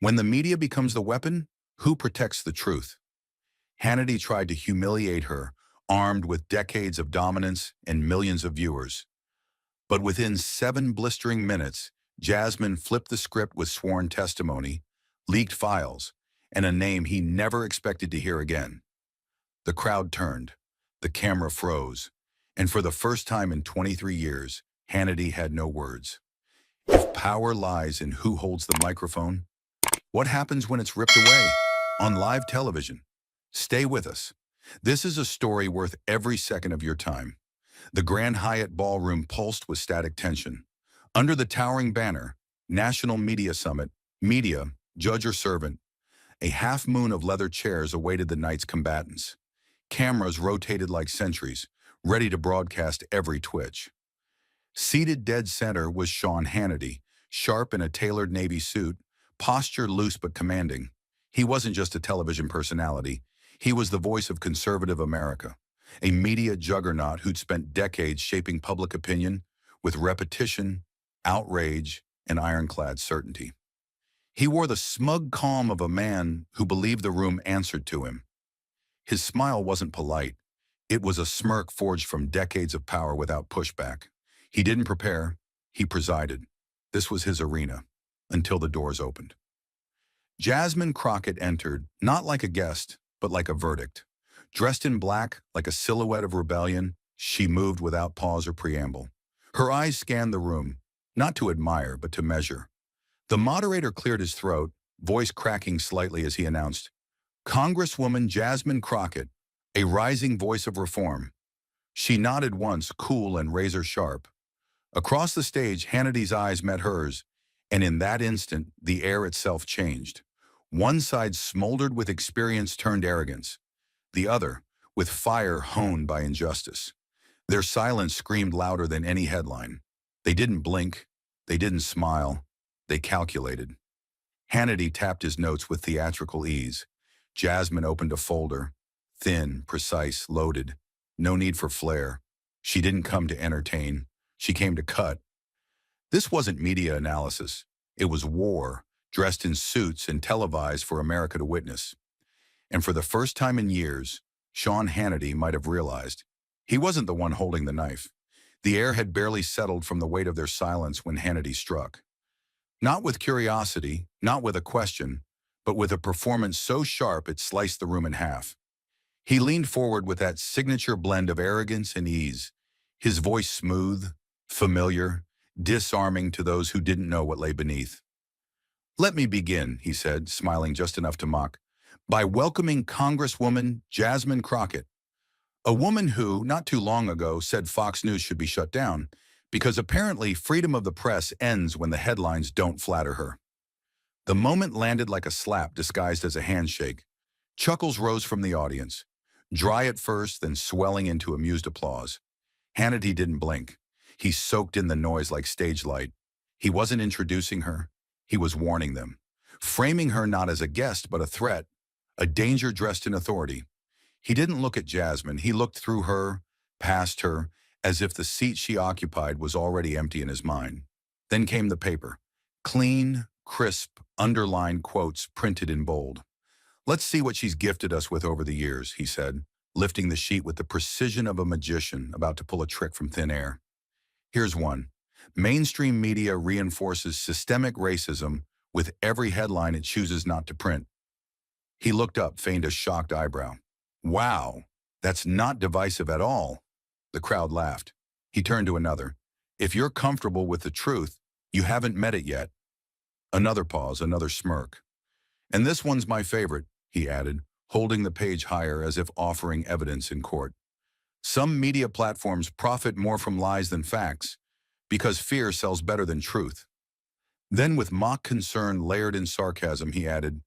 When the media becomes the weapon, who protects the truth? Hannity tried to humiliate her, armed with decades of dominance and millions of viewers. But within 7 blistering minutes, Jasmine flipped the script with sworn testimony, leaked files, and a name he never expected to hear again. The crowd turned, the camera froze, and for the first time in 23 years, Hannity had no words. If power lies in who holds the microphone, what happens when it's ripped away? On live television. Stay with us. This is a story worth every second of your time. The Grand Hyatt Ballroom pulsed with static tension. Under the towering banner, National Media Summit, media, judge or servant, a half-moon of leather chairs awaited the night's combatants. Cameras rotated like sentries, ready to broadcast every twitch. Seated dead center was Sean Hannity, sharp in a tailored navy suit, posture loose but commanding. He wasn't just a television personality. He was the voice of conservative America, a media juggernaut who'd spent decades shaping public opinion with repetition, outrage, and ironclad certainty. He wore the smug calm of a man who believed the room answered to him. His smile wasn't polite. It was a smirk forged from decades of power without pushback. He didn't prepare, he presided. This was his arena, until the doors opened. Jasmine Crockett entered, not like a guest, but like a verdict. Dressed in black, like a silhouette of rebellion, she moved without pause or preamble. Her eyes scanned the room, not to admire, but to measure. The moderator cleared his throat, voice cracking slightly as he announced, "Congresswoman Jasmine Crockett, a rising voice of reform." She nodded once, cool and razor-sharp. Across the stage, Hannity's eyes met hers, and in that instant, the air itself changed. One side smoldered with experience turned arrogance, the other with fire honed by injustice. Their silence screamed louder than any headline. They didn't blink, they didn't smile, they calculated. Hannity tapped his notes with theatrical ease. Jasmine opened a folder, thin, precise, loaded. No need for flair. She didn't come to entertain. She came to cut. This wasn't media analysis. It was war, dressed in suits and televised for America to witness. And for the first time in years, Sean Hannity might have realized he wasn't the one holding the knife. The air had barely settled from the weight of their silence when Hannity struck. Not with curiosity, not with a question, but with a performance so sharp it sliced the room in half. He leaned forward with that signature blend of arrogance and ease, his voice smooth, familiar, disarming to those who didn't know what lay beneath. "Let me begin," he said, smiling just enough to mock, "by welcoming Congresswoman Jasmine Crockett, a woman who, not too long ago, said Fox News should be shut down because apparently freedom of the press ends when the headlines don't flatter her." The moment landed like a slap disguised as a handshake. Chuckles rose from the audience, dry at first, then swelling into amused applause. Hannity didn't blink. He soaked in the noise like stage light. He wasn't introducing her. He was warning them, framing her not as a guest but a threat, a danger dressed in authority. He didn't look at Jasmine. He looked through her, past her, as if the seat she occupied was already empty in his mind. Then came the paper. Clean, crisp, underlined quotes printed in bold. "Let's see what she's gifted us with over the years," he said, lifting the sheet with the precision of a magician about to pull a trick from thin air. Here's one. "Mainstream media reinforces systemic racism with every headline it chooses not to print." He looked up, feigned a shocked eyebrow. "Wow, that's not divisive at all." The crowd laughed. He turned to another. "If you're comfortable with the truth, you haven't met it yet." Another pause, another smirk. "And this one's my favorite," he added, holding the page higher as if offering evidence in court. "Some media platforms profit more from lies than facts because fear sells better than truth." Then with mock concern layered in sarcasm, he added,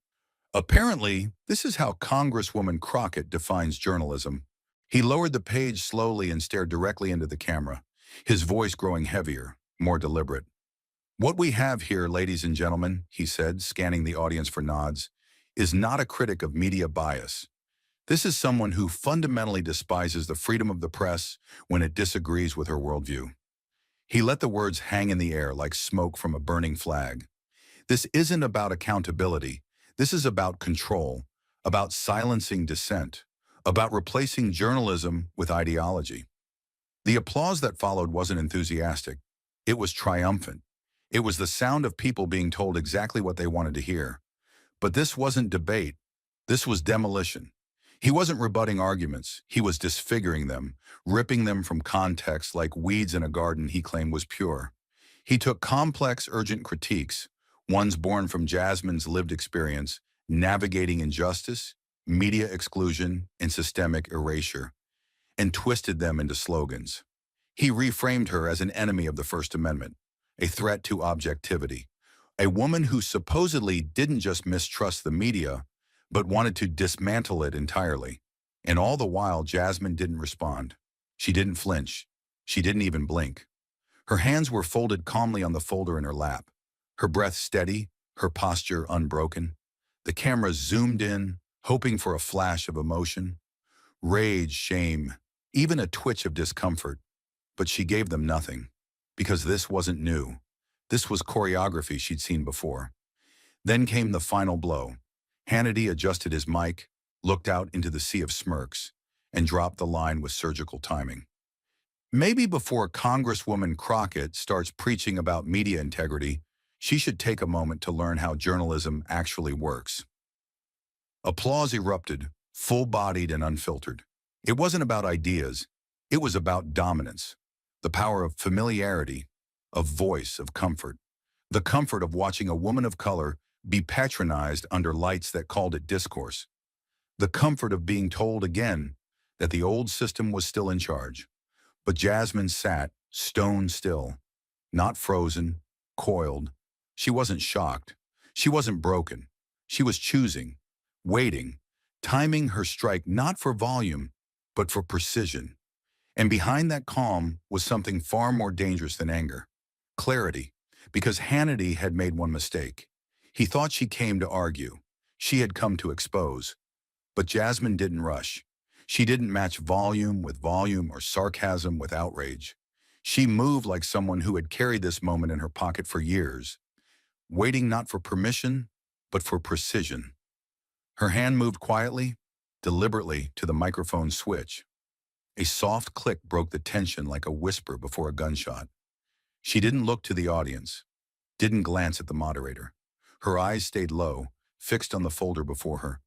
"Apparently, this is how Congresswoman Crockett defines journalism." He lowered the page slowly and stared directly into the camera, his voice growing heavier, more deliberate. "What we have here, ladies and gentlemen," he said, scanning the audience for nods, "is not a critic of media bias. This is someone who fundamentally despises the freedom of the press when it disagrees with her worldview." He let the words hang in the air like smoke from a burning flag. This isn't about accountability. This is about control, about silencing dissent, about replacing journalism with ideology. The applause that followed wasn't enthusiastic. It was triumphant. It was the sound of people being told exactly what they wanted to hear. But this wasn't debate. This was demolition. He wasn't rebutting arguments. He was disfiguring them, ripping them from context like weeds in a garden he claimed was pure. He took complex, urgent critiques, ones born from Jasmine's lived experience, navigating injustice, media exclusion, and systemic erasure, and twisted them into slogans. He reframed her as an enemy of the First Amendment, a threat to objectivity, a woman who supposedly didn't just mistrust the media, but wanted to dismantle it entirely. And all the while, Jasmine didn't respond. She didn't flinch. She didn't even blink. Her hands were folded calmly on the folder in her lap, her breath steady, her posture unbroken. The camera zoomed in, hoping for a flash of emotion, rage, shame, even a twitch of discomfort. But she gave them nothing, because this wasn't new. This was choreography she'd seen before. Then came the final blow. Hannity adjusted his mic, looked out into the sea of smirks, and dropped the line with surgical timing. Maybe before Congresswoman Crockett starts preaching about media integrity, she should take a moment to learn how journalism actually works. Applause erupted, full-bodied and unfiltered. It wasn't about ideas. It was about dominance, the power of familiarity, of voice, of comfort, the comfort of watching a woman of color be patronized under lights that called it discourse, the comfort of being told again that the old system was still in charge. But Jasmine sat, stone still, not frozen, coiled. She wasn't shocked. She wasn't broken. She was choosing, waiting, timing her strike not for volume, but for precision. And behind that calm was something far more dangerous than anger. Clarity, because Hannity had made one mistake. He thought she came to argue. She had come to expose. But Jasmine didn't rush. She didn't match volume with volume or sarcasm with outrage. She moved like someone who had carried this moment in her pocket for years, waiting not for permission, but for precision. Her hand moved quietly, deliberately to the microphone switch. A soft click broke the tension like a whisper before a gunshot. She didn't look to the audience, didn't glance at the moderator. Her eyes stayed low, fixed on the folder before her,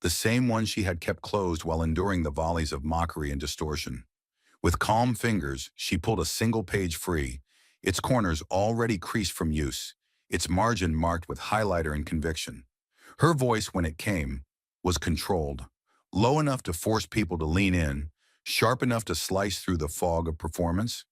the same one she had kept closed while enduring the volleys of mockery and distortion. With calm fingers, she pulled a single page free, its corners already creased from use, its margin marked with highlighter and conviction. Her voice, when it came, was controlled, low enough to force people to lean in, sharp enough to slice through the fog of performance.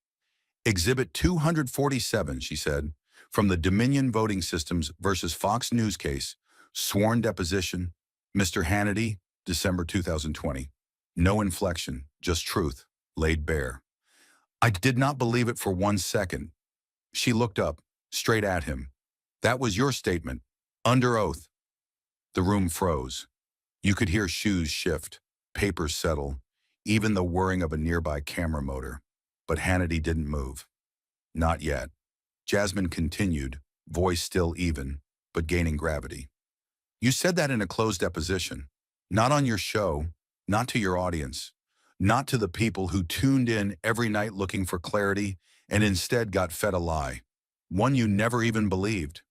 Exhibit 247, she said, from the Dominion Voting Systems versus Fox News case, sworn deposition, Mr. Hannity, December 2020. No inflection, just truth, laid bare. I did not believe it for 1 second. She looked up, straight at him. That was your statement, under oath. The room froze. You could hear shoes shift, papers settle, even the whirring of a nearby camera motor. But Hannity didn't move. Not yet. Jasmine continued, voice still even, but gaining gravity. You said that in a closed deposition, not on your show, not to your audience, not to the people who tuned in every night looking for clarity and instead got fed a lie, one you never even believed.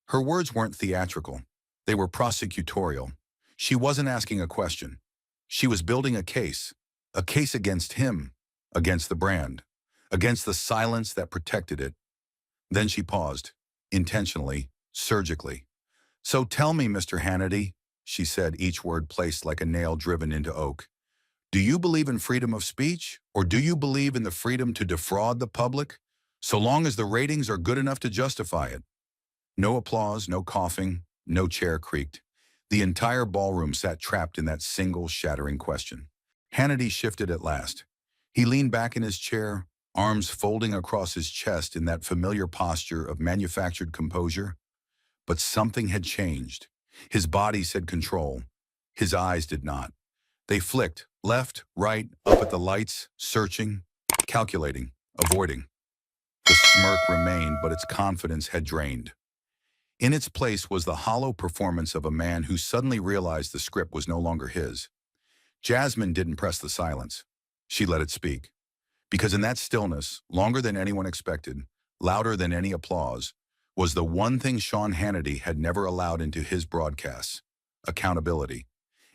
Her words weren't theatrical. They were prosecutorial. She wasn't asking a question. She was building a case against him, against the brand, against the silence that protected it. Then she paused, intentionally, surgically. So tell me, Mr. Hannity, she said, each word placed like a nail driven into oak. Do you believe in freedom of speech, or do you believe in the freedom to defraud the public, so long as the ratings are good enough to justify it? No applause, no coughing, no chair creaked. The entire ballroom sat trapped in that single shattering question. Hannity shifted at last. He leaned back in his chair, arms folding across his chest in that familiar posture of manufactured composure. But something had changed. His body said control. His eyes did not. They flicked, left, right, up at the lights, searching, calculating, avoiding. The smirk remained, but its confidence had drained. In its place was the hollow performance of a man who suddenly realized the script was no longer his. Jasmine didn't press the silence. She let it speak. Because in that stillness, longer than anyone expected, louder than any applause, was the one thing Sean Hannity had never allowed into his broadcasts: accountability.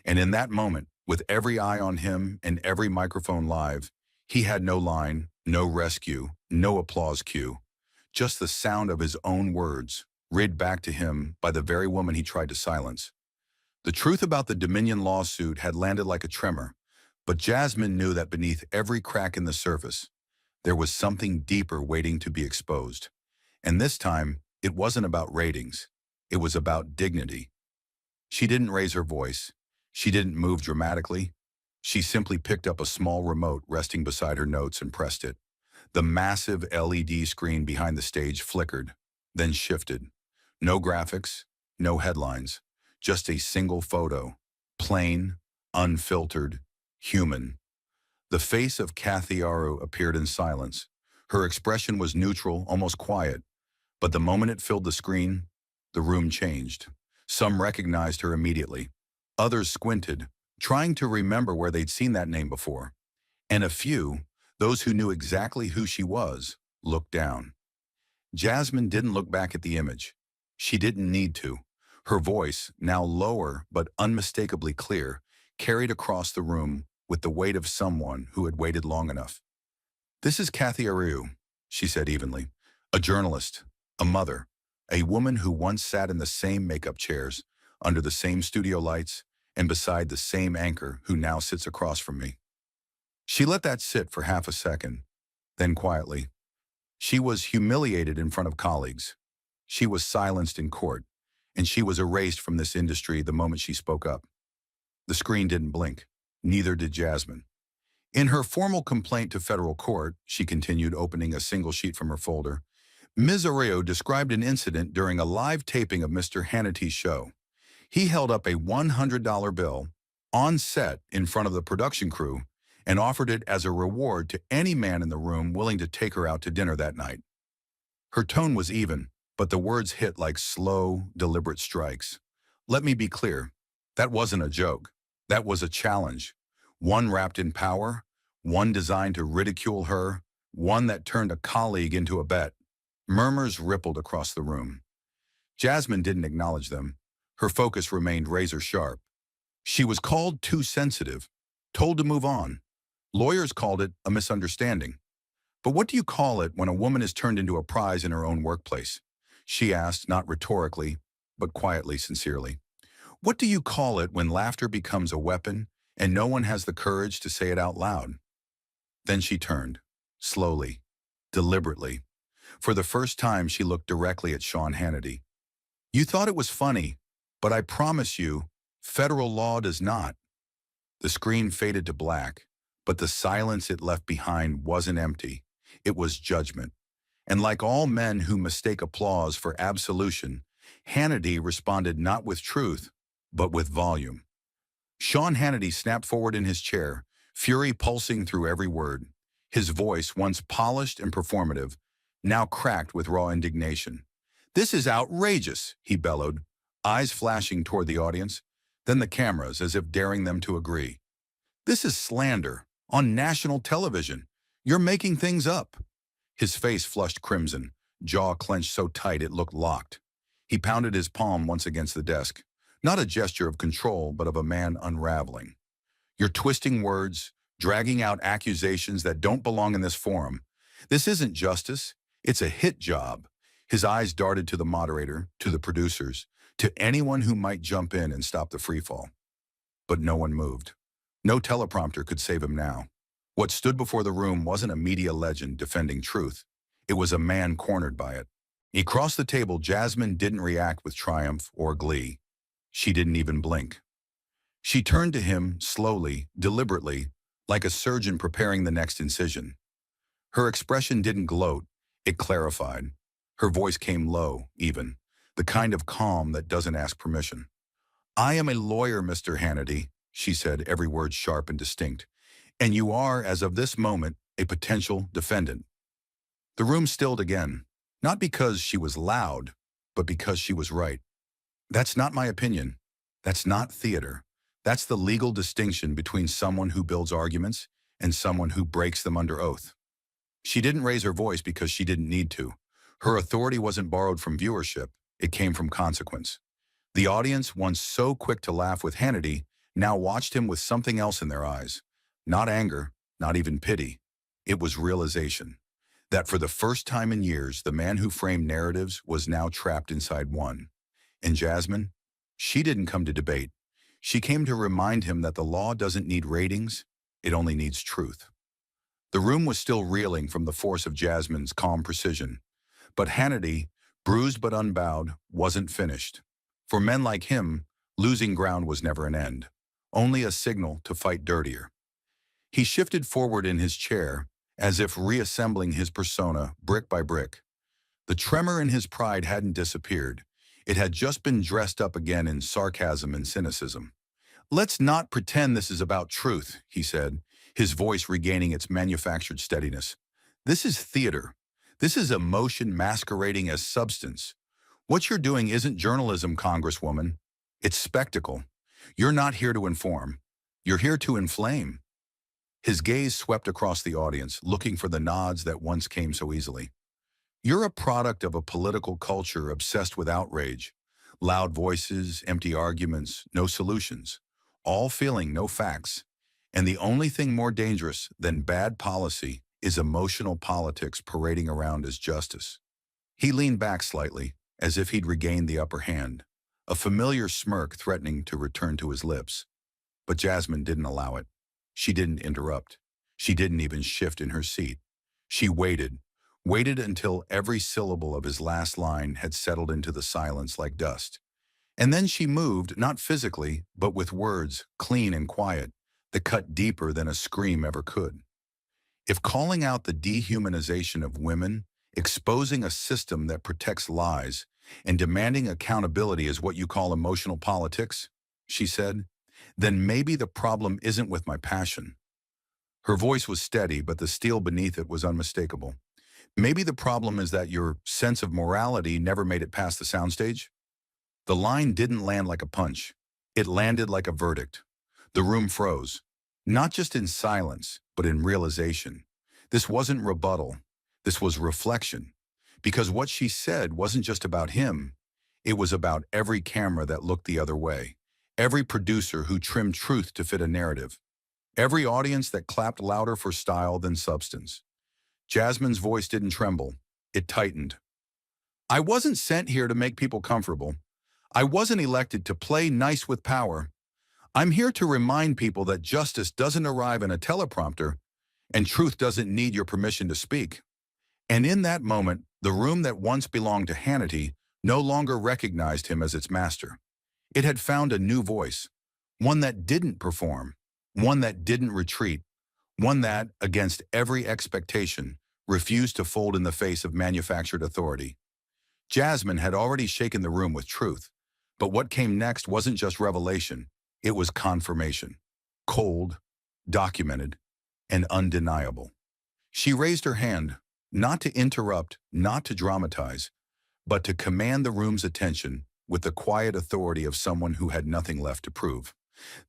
And in that moment, with every eye on him and every microphone live, he had no line, no rescue, no applause cue. Just the sound of his own words, read back to him by the very woman he tried to silence. The truth about the Dominion lawsuit had landed like a tremor, but Jasmine knew that beneath every crack in the surface, there was something deeper waiting to be exposed. And this time, it wasn't about ratings. It was about dignity. She didn't raise her voice. She didn't move dramatically. She simply picked up a small remote resting beside her notes and pressed it. The massive LED screen behind the stage flickered, then shifted. No graphics, no headlines, just a single photo. Plain, unfiltered, human. The face of Kathy Aru appeared in silence. Her expression was neutral, almost quiet. But the moment it filled the screen, the room changed. Some recognized her immediately. Others squinted, trying to remember where they'd seen that name before. And a few, those who knew exactly who she was, looked down. Jasmine didn't look back at the image. She didn't need to. Her voice, now lower but unmistakably clear, carried across the room with the weight of someone who had waited long enough. "This is Kathy Aru," she said evenly. "A journalist, a mother, a woman who once sat in the same makeup chairs, under the same studio lights, and beside the same anchor who now sits across from me." She let that sit for half a second, then quietly. She was humiliated in front of colleagues. She was silenced in court, and she was erased from this industry the moment she spoke up. The screen didn't blink. Neither did Jasmine. In her formal complaint to federal court, she continued, opening a single sheet from her folder, Ms. Areo described an incident during a live taping of Mr. Hannity's show. He held up a $100 bill on set in front of the production crew and offered it as a reward to any man in the room willing to take her out to dinner that night. Her tone was even, but the words hit like slow, deliberate strikes. Let me be clear. That wasn't a joke. That was a challenge. One wrapped in power, one designed to ridicule her, one that turned a colleague into a bet. Murmurs rippled across the room. Jasmine didn't acknowledge them. Her focus remained razor sharp. She was called too sensitive, told to move on. Lawyers called it a misunderstanding. But what do you call it when a woman is turned into a prize in her own workplace? She asked, not rhetorically, but quietly, sincerely. What do you call it when laughter becomes a weapon and no one has the courage to say it out loud? Then she turned, slowly, deliberately. For the first time, she looked directly at Sean Hannity. You thought it was funny, but I promise you, federal law does not. The screen faded to black, but the silence it left behind wasn't empty. It was judgment. And like all men who mistake applause for absolution, Hannity responded not with truth, but with volume. Sean Hannity snapped forward in his chair, fury pulsing through every word. His voice, once polished and performative, now cracked with raw indignation. This is outrageous, he bellowed, eyes flashing toward the audience, then the cameras as if daring them to agree. This is slander, on national television. You're making things up. His face flushed crimson, jaw clenched so tight it looked locked. He pounded his palm once against the desk, not a gesture of control, but of a man unraveling. You're twisting words, dragging out accusations that don't belong in this forum. This isn't justice. It's a hit job. His eyes darted to the moderator, to the producers, to anyone who might jump in and stop the freefall. But no one moved. No teleprompter could save him now. What stood before the room wasn't a media legend defending truth. It was a man cornered by it. Across the table, Jasmine didn't react with triumph or glee. She didn't even blink. She turned to him slowly, deliberately, like a surgeon preparing the next incision. Her expression didn't gloat, it clarified. Her voice came low, even, the kind of calm that doesn't ask permission. I am a lawyer, Mr. Hannity, she said, every word sharp and distinct. And you are, as of this moment, a potential defendant. The room stilled again, not because she was loud, but because she was right. That's not my opinion. That's not theater. That's the legal distinction between someone who builds arguments and someone who breaks them under oath. She didn't raise her voice because she didn't need to. Her authority wasn't borrowed from viewership. It came from consequence. The audience, once so quick to laugh with Hannity, now watched him with something else in their eyes. Not anger, not even pity. It was realization that for the first time in years, the man who framed narratives was now trapped inside one. And Jasmine, she didn't come to debate. She came to remind him that the law doesn't need ratings, it only needs truth. The room was still reeling from the force of Jasmine's calm precision. But Hannity, bruised but unbowed, wasn't finished. For men like him, losing ground was never an end, only a signal to fight dirtier. He shifted forward in his chair, as if reassembling his persona brick by brick. The tremor in his pride hadn't disappeared. It had just been dressed up again in sarcasm and cynicism. "Let's not pretend this is about truth," he said, his voice regaining its manufactured steadiness. "This is theater. This is emotion masquerading as substance. What you're doing isn't journalism, Congresswoman. It's spectacle. You're not here to inform. You're here to inflame." His gaze swept across the audience, looking for the nods that once came so easily. "You're a product of a political culture obsessed with outrage. Loud voices, empty arguments, no solutions. All feeling, no facts. And the only thing more dangerous than bad policy is emotional politics parading around as justice." He leaned back slightly, as if he'd regained the upper hand, a familiar smirk threatening to return to his lips. But Jasmine didn't allow it. She didn't interrupt. She didn't even shift in her seat. She waited until every syllable of his last line had settled into the silence like dust. And then she moved, not physically, but with words, clean and quiet, that cut deeper than a scream ever could. "If calling out the dehumanization of women, exposing a system that protects lies, and demanding accountability is what you call emotional politics," she said, "then maybe the problem isn't with my passion." Her voice was steady, but the steel beneath it was unmistakable. "Maybe the problem is that your sense of morality never made it past the soundstage." The line didn't land like a punch. It landed like a verdict. The room froze, not just in silence, but in realization. This wasn't rebuttal. This was reflection. Because what she said wasn't just about him. It was about every camera that looked the other way, every producer who trimmed truth to fit a narrative, every audience that clapped louder for style than substance. Jasmine's voice didn't tremble. It tightened. "I wasn't sent here to make people comfortable. I wasn't elected to play nice with power. I'm here to remind people that justice doesn't arrive in a teleprompter, and truth doesn't need your permission to speak." And in that moment, the room that once belonged to Hannity no longer recognized him as its master. It had found a new voice, one that didn't perform, one that didn't retreat, one that, against every expectation, refused to fold in the face of manufactured authority. Jasmine had already shaken the room with truth, but what came next wasn't just revelation, it was confirmation. Cold, documented, and undeniable. She raised her hand, not to interrupt, not to dramatize, but to command the room's attention with the quiet authority of someone who had nothing left to prove.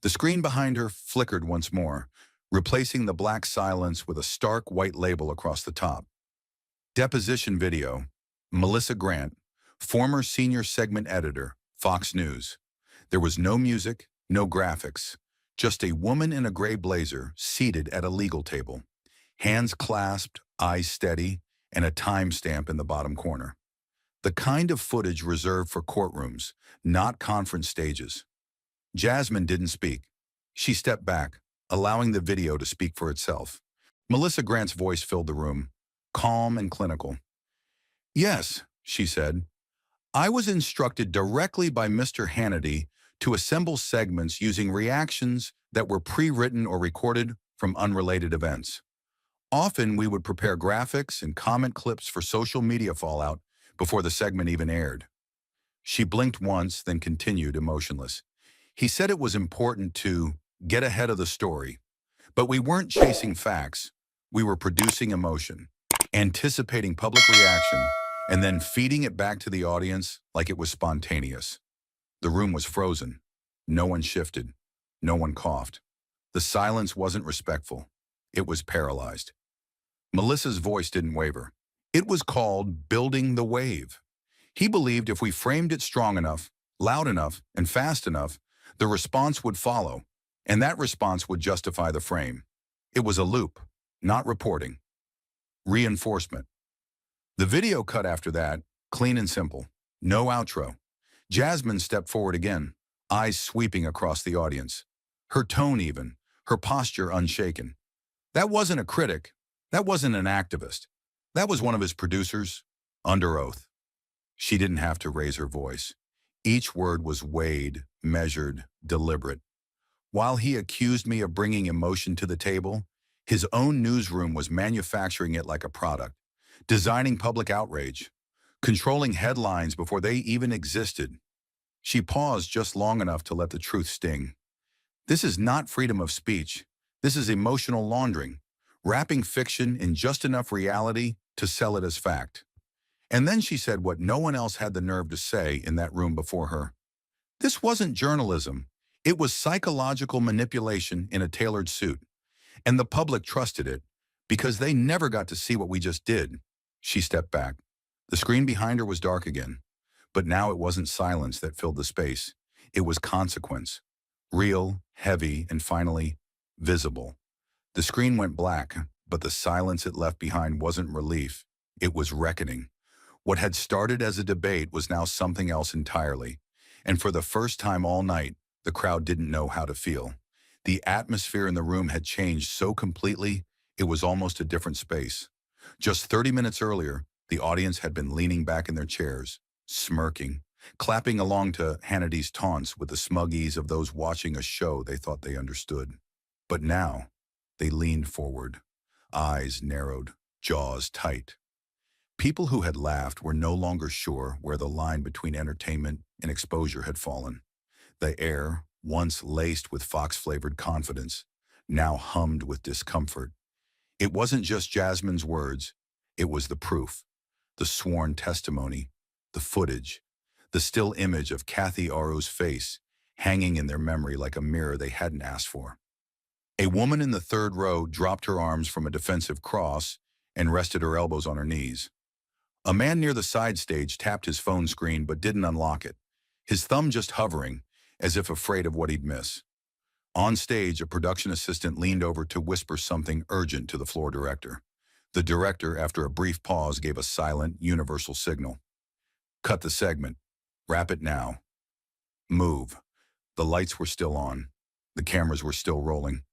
The screen behind her flickered once more, replacing the black silence with a stark white label across the top. Deposition video. Melissa Grant, former senior segment editor, Fox News. There was no music, no graphics, just a woman in a gray blazer seated at a legal table, hands clasped, eyes steady, and a timestamp in the bottom corner. The kind of footage reserved for courtrooms, not conference stages. Jasmine didn't speak. She stepped back, allowing the video to speak for itself. Melissa Grant's voice filled the room, calm and clinical. "Yes," she said, "I was instructed directly by Mr. Hannity to assemble segments using reactions that were pre-written or recorded from unrelated events. Often we would prepare graphics and comment clips for social media fallout before the segment even aired." She blinked once, then continued, emotionless. "He said it was important to get ahead of the story, but we weren't chasing facts. We were producing emotion, anticipating public reaction, and then feeding it back to the audience like it was spontaneous. The room was frozen. No one shifted. No one coughed. The silence wasn't respectful. It was paralyzed. Melissa's voice didn't waver. It was called building the wave. He believed if we framed it strong enough, loud enough, and fast enough, the response would follow, and that response would justify the frame. It was a loop, not reporting. Reinforcement. The video cut after that, clean and simple. No outro. Jasmine stepped forward again, eyes sweeping across the audience. Her tone even, her posture unshaken. That wasn't a critic. That wasn't an activist. That was one of his producers, under oath. She didn't have to raise her voice. Each word was weighed, measured, deliberate. While he accused me of bringing emotion to the table, his own newsroom was manufacturing it like a product, designing public outrage, controlling headlines before they even existed. She paused just long enough to let the truth sting. This is not freedom of speech. This is emotional laundering, wrapping fiction in just enough reality to sell it as fact. And then she said what no one else had the nerve to say in that room before her. This wasn't journalism. It was psychological manipulation in a tailored suit. And the public trusted it because they never got to see what we just did. She stepped back. The screen behind her was dark again. But now it wasn't silence that filled the space. It was consequence. Real, heavy, and finally, visible. The screen went black, but the silence it left behind wasn't relief. It was reckoning. What had started as a debate was now something else entirely. And for the first time all night, the crowd didn't know how to feel. The atmosphere in the room had changed so completely, it was almost a different space. Just 30 minutes earlier, the audience had been leaning back in their chairs, smirking, clapping along to Hannity's taunts with the smug ease of those watching a show they thought they understood. But now, they leaned forward, eyes narrowed, jaws tight. People who had laughed were no longer sure where the line between entertainment and exposure had fallen. The air, once laced with Fox-flavored confidence, now hummed with discomfort. It wasn't just Jasmine's words, it was the proof, the sworn testimony, the footage, the still image of Kathy Aru's face hanging in their memory like a mirror they hadn't asked for. A woman in the third row dropped her arms from a defensive cross and rested her elbows on her knees. A man near the side stage tapped his phone screen but didn't unlock it, his thumb just hovering, as if afraid of what he'd miss. On stage, a production assistant leaned over to whisper something urgent to the floor director. The director, after a brief pause, gave a silent, universal signal. Cut the segment. Wrap it now. Move. The lights were still on. The cameras were still rolling.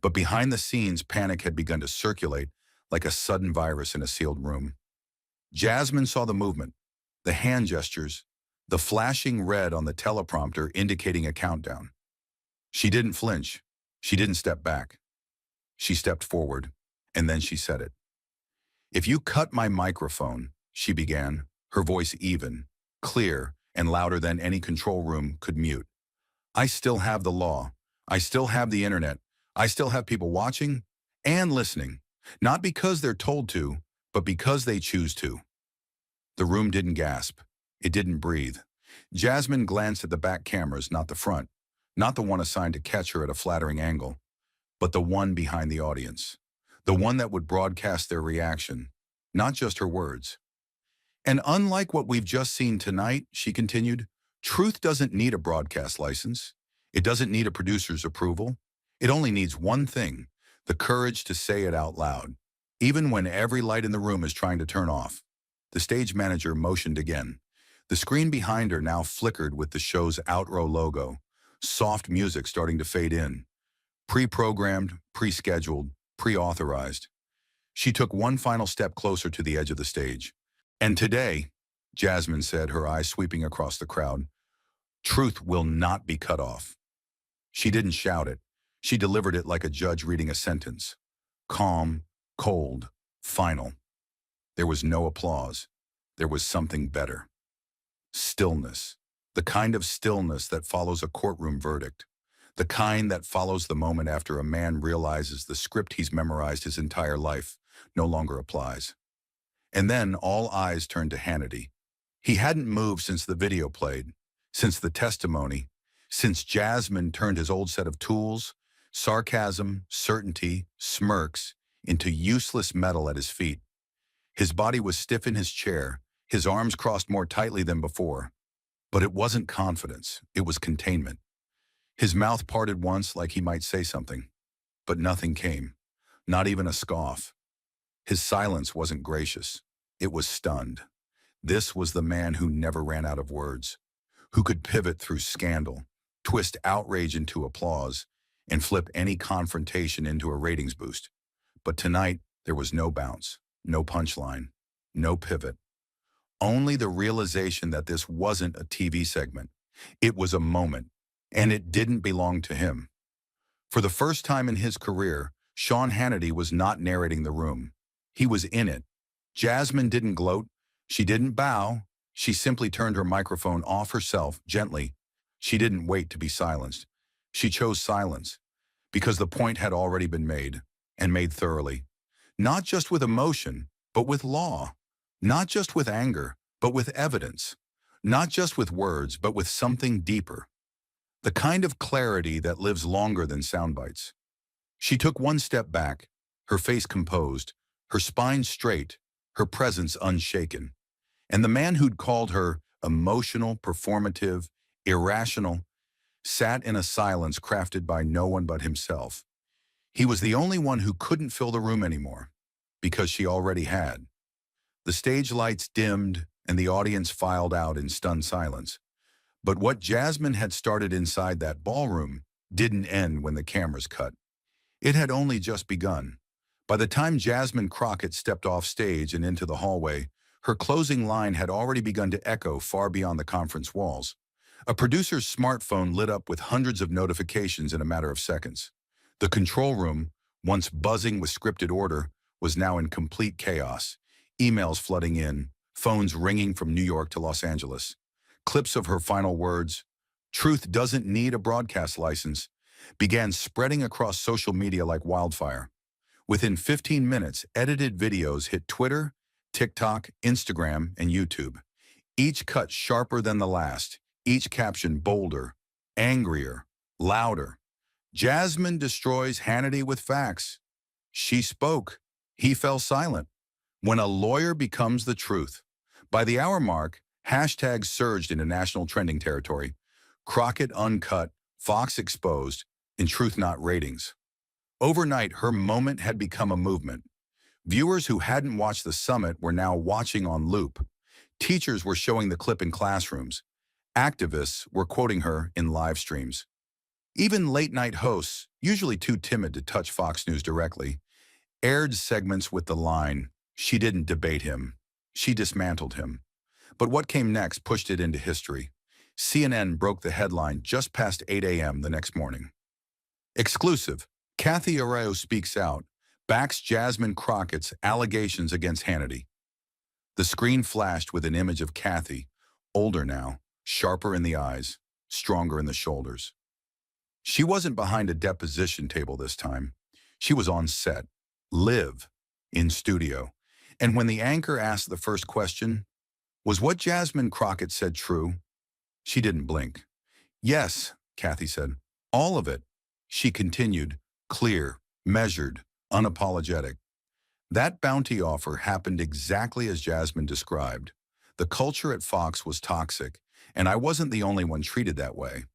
But behind the scenes, panic had begun to circulate like a sudden virus in a sealed room. Jasmine saw the movement, the hand gestures, the flashing red on the teleprompter indicating a countdown. She didn't flinch. She didn't step back. She stepped forward, and then she said it. "If you cut my microphone," she began, her voice even, clear, and louder than any control room could mute. "I still have the law. I still have the internet. I still have people watching and listening, not because they're told to, but because they choose to." The room didn't gasp. It didn't breathe. Jasmine glanced at the back cameras, not the front, not the one assigned to catch her at a flattering angle, but the one behind the audience, the one that would broadcast their reaction, not just her words. "And unlike what we've just seen tonight," she continued, "truth doesn't need a broadcast license. It doesn't need a producer's approval. It only needs one thing, the courage to say it out loud, even when every light in the room is trying to turn off." The stage manager motioned again. The screen behind her now flickered with the show's outrow logo, soft music starting to fade in. Pre-programmed, pre-scheduled, pre-authorized. She took one final step closer to the edge of the stage. "And today," Jasmine said, her eyes sweeping across the crowd, "truth will not be cut off." She didn't shout it. She delivered it like a judge reading a sentence. Calm, cold, final. There was no applause. There was something better. Stillness. The kind of stillness that follows a courtroom verdict. The kind that follows the moment after a man realizes the script he's memorized his entire life no longer applies. And then all eyes turned to Hannity. He hadn't moved since the video played, since the testimony, since Jasmine turned his old set of tools, sarcasm, certainty, smirks, into useless metal at his feet. His body was stiff in his chair, his arms crossed more tightly than before. But it wasn't confidence, it was containment. His mouth parted once like he might say something, but nothing came, not even a scoff. His silence wasn't gracious, it was stunned. This was the man who never ran out of words, who could pivot through scandal, twist outrage into applause, and flip any confrontation into a ratings boost. But tonight, there was no bounce, no punchline, no pivot. Only the realization that this wasn't a TV segment. It was a moment, and it didn't belong to him. For the first time in his career, Sean Hannity was not narrating the room. He was in it. Jasmine didn't gloat. She didn't bow. She simply turned her microphone off herself, gently. She didn't wait to be silenced. She chose silence, because the point had already been made, and made thoroughly. Not just with emotion, but with law. Not just with anger, but with evidence. Not just with words, but with something deeper. The kind of clarity that lives longer than sound bites. She took one step back, her face composed, her spine straight, her presence unshaken. And the man who'd called her emotional, performative, irrational, sat in a silence crafted by no one but himself. He was the only one who couldn't fill the room anymore, because she already had. The stage lights dimmed, and the audience filed out in stunned silence. But what Jasmine had started inside that ballroom didn't end when the cameras cut. It had only just begun. By the time Jasmine Crockett stepped off stage and into the hallway, her closing line had already begun to echo far beyond the conference walls. A producer's smartphone lit up with hundreds of notifications in a matter of seconds. The control room, once buzzing with scripted order, was now in complete chaos. Emails flooding in, phones ringing from New York to Los Angeles. Clips of her final words, "Truth doesn't need a broadcast license," began spreading across social media like wildfire. Within 15 minutes, edited videos hit Twitter, TikTok, Instagram, and YouTube. Each cut sharper than the last, each caption bolder, angrier, louder. Jasmine destroys Hannity with facts. She spoke. He fell silent. When a lawyer becomes the truth. By the hour mark, hashtags surged into national trending territory. Crockett uncut, Fox exposed, and Truth not ratings. Overnight, her moment had become a movement. Viewers who hadn't watched the summit were now watching on loop. Teachers were showing the clip in classrooms. Activists were quoting her in live streams. Even late-night hosts, usually too timid to touch Fox News directly, aired segments with the line, "She didn't debate him. She dismantled him." But what came next pushed it into history. CNN broke the headline just past 8 a.m. the next morning. Exclusive. Kathy Arreo speaks out, backs Jasmine Crockett's allegations against Hannity. The screen flashed with an image of Kathy, older now, sharper in the eyes, stronger in the shoulders. She wasn't behind a deposition table this time. She was on set, live, in studio. And when the anchor asked the first question, "Was what Jasmine Crockett said true?" she didn't blink. "Yes," Kathy said, "all of it." She continued, clear, measured, unapologetic. That bounty offer happened exactly as Jasmine described. The culture at Fox was toxic, and I wasn't the only one treated that way.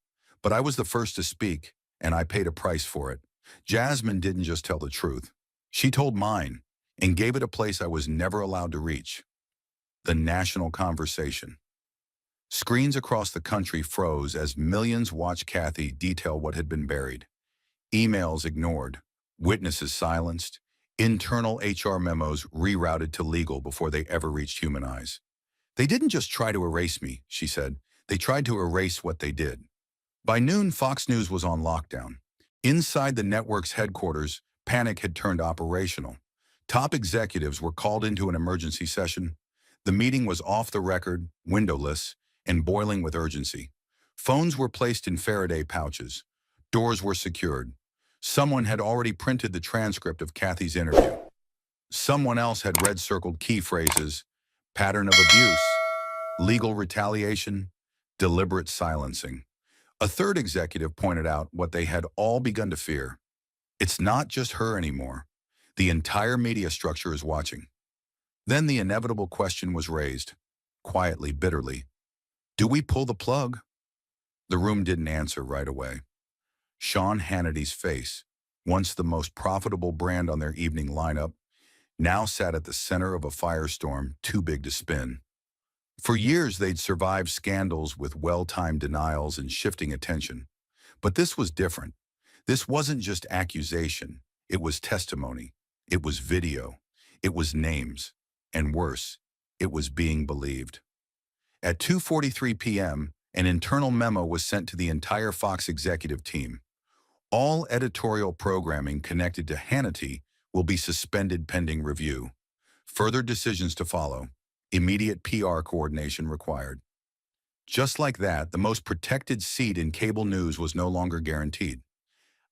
But I was the first to speak, and I paid a price for it. Jasmine didn't just tell the truth. She told mine, and gave it a place I was never allowed to reach. The national conversation. Screens across the country froze as millions watched Kathy detail what had been buried. Emails ignored, witnesses silenced, internal HR memos rerouted to legal before they ever reached human eyes. "They didn't just try to erase me," she said. "They tried to erase what they did." By noon, Fox News was on lockdown. Inside the network's headquarters, panic had turned operational. Top executives were called into an emergency session. The meeting was off the record, windowless, and boiling with urgency. Phones were placed in Faraday pouches. Doors were secured. Someone had already printed the transcript of Kathy's interview. Someone else had red-circled key phrases, pattern of abuse, legal retaliation, deliberate silencing. A third executive pointed out what they had all begun to fear. It's not just her anymore. The entire media structure is watching. Then the inevitable question was raised, quietly, bitterly. Do we pull the plug? The room didn't answer right away. Sean Hannity's face, once the most profitable brand on their evening lineup, now sat at the center of a firestorm too big to spin. For years, they'd survived scandals with well-timed denials and shifting attention. But this was different. This wasn't just accusation. It was testimony. It was video. It was names. And worse, it was being believed. At 2:43 p.m., an internal memo was sent to the entire Fox executive team. All editorial programming connected to Hannity will be suspended pending review. Further decisions to follow. Immediate PR coordination required. Just like that, the most protected seat in cable news was no longer guaranteed.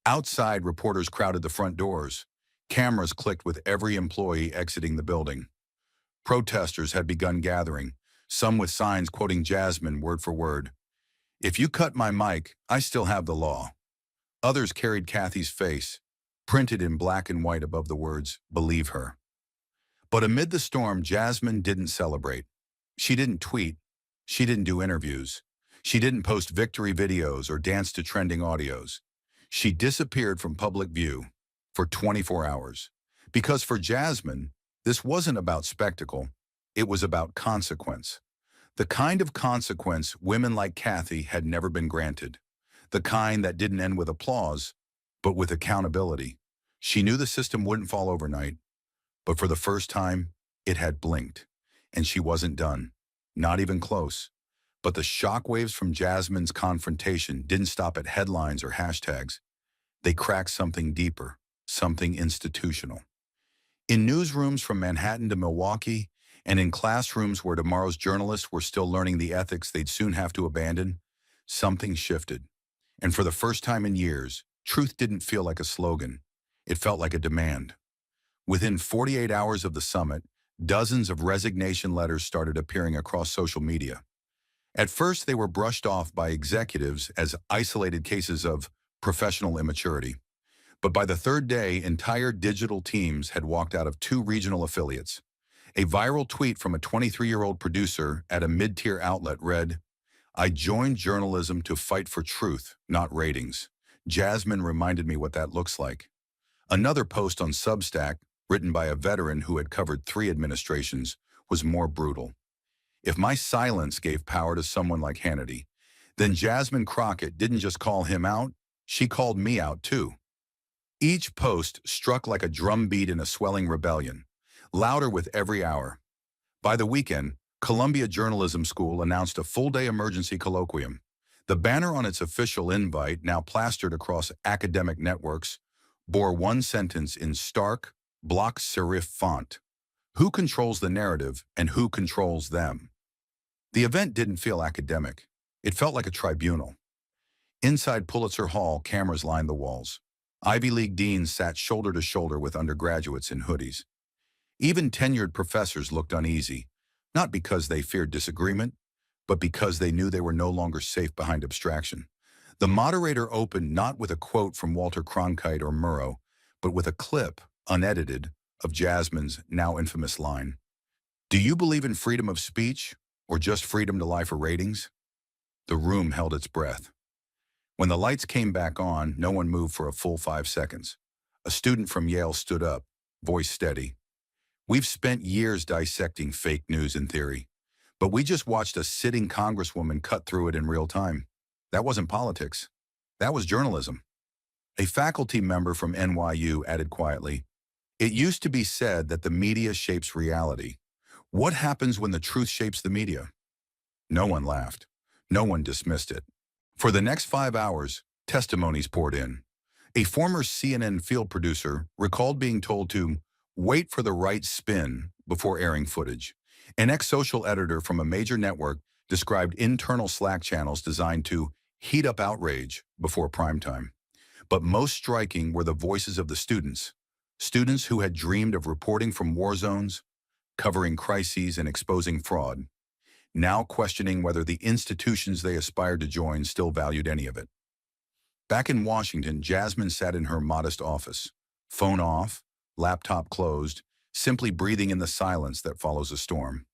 Outside, reporters crowded the front doors. Cameras clicked with every employee exiting the building. Protesters had begun gathering, some with signs quoting Jasmine word for word. If you cut my mic, I still have the law. Others carried Kathy's face, printed in black and white above the words, believe her. But amid the storm, Jasmine didn't celebrate. She didn't tweet. She didn't do interviews. She didn't post victory videos or dance to trending audios. She disappeared from public view for 24 hours. Because for Jasmine, this wasn't about spectacle. It was about consequence. The kind of consequence women like Kathy had never been granted. The kind that didn't end with applause, but with accountability. She knew the system wouldn't fall overnight, but for the first time, it had blinked. And she wasn't done. Not even close. But the shockwaves from Jasmine's confrontation didn't stop at headlines or hashtags. They cracked something deeper, something institutional. In newsrooms from Manhattan to Milwaukee, and in classrooms where tomorrow's journalists were still learning the ethics they'd soon have to abandon, something shifted. And for the first time in years, truth didn't feel like a slogan. It felt like a demand. Within 48 hours of the summit, dozens of resignation letters started appearing across social media. At first, they were brushed off by executives as isolated cases of professional immaturity. But by the third day, entire digital teams had walked out of 2 regional affiliates. A viral tweet from a 23-year-old producer at a mid-tier outlet read, I joined journalism to fight for truth, not ratings. Jasmine reminded me what that looks like. Another post on Substack, written by a veteran who had covered 3 administrations, was more brutal. If my silence gave power to someone like Hannity, then Jasmine Crockett didn't just call him out, she called me out too. Each post struck like a drumbeat in a swelling rebellion, louder with every hour. By the weekend, Columbia Journalism School announced a full-day emergency colloquium. The banner on its official invite, now plastered across academic networks, bore one sentence in stark, block serif font. Who controls the narrative and who controls them? The event didn't feel academic. It felt like a tribunal. Inside Pulitzer Hall, cameras lined the walls. Ivy League deans sat shoulder to shoulder with undergraduates in hoodies. Even tenured professors looked uneasy, not because they feared disagreement, but because they knew they were no longer safe behind abstraction. The moderator opened not with a quote from Walter Cronkite or Murrow, but with a clip, unedited, of Jasmine's now infamous line. Do you believe in freedom of speech, or just freedom to lie for ratings? The room held its breath. When the lights came back on, no one moved for a full 5 seconds. A student from Yale stood up, voice steady. We've spent years dissecting fake news in theory, but we just watched a sitting congresswoman cut through it in real time. That wasn't politics. That was journalism. A faculty member from NYU added quietly, it used to be said that the media shapes reality. What happens when the truth shapes the media? No one laughed. No one dismissed it. For the next 5 hours, testimonies poured in. A former CNN field producer recalled being told to wait for the right spin before airing footage. An ex-social editor from a major network described internal Slack channels designed to heat up outrage before primetime. But most striking were the voices of the students, Students who had dreamed of reporting from war zones, covering crises and exposing fraud, now questioning whether the institutions they aspired to join still valued any of it. Back in Washington, Jasmine sat in her modest office, phone off, laptop closed, simply breathing in the silence that follows a storm.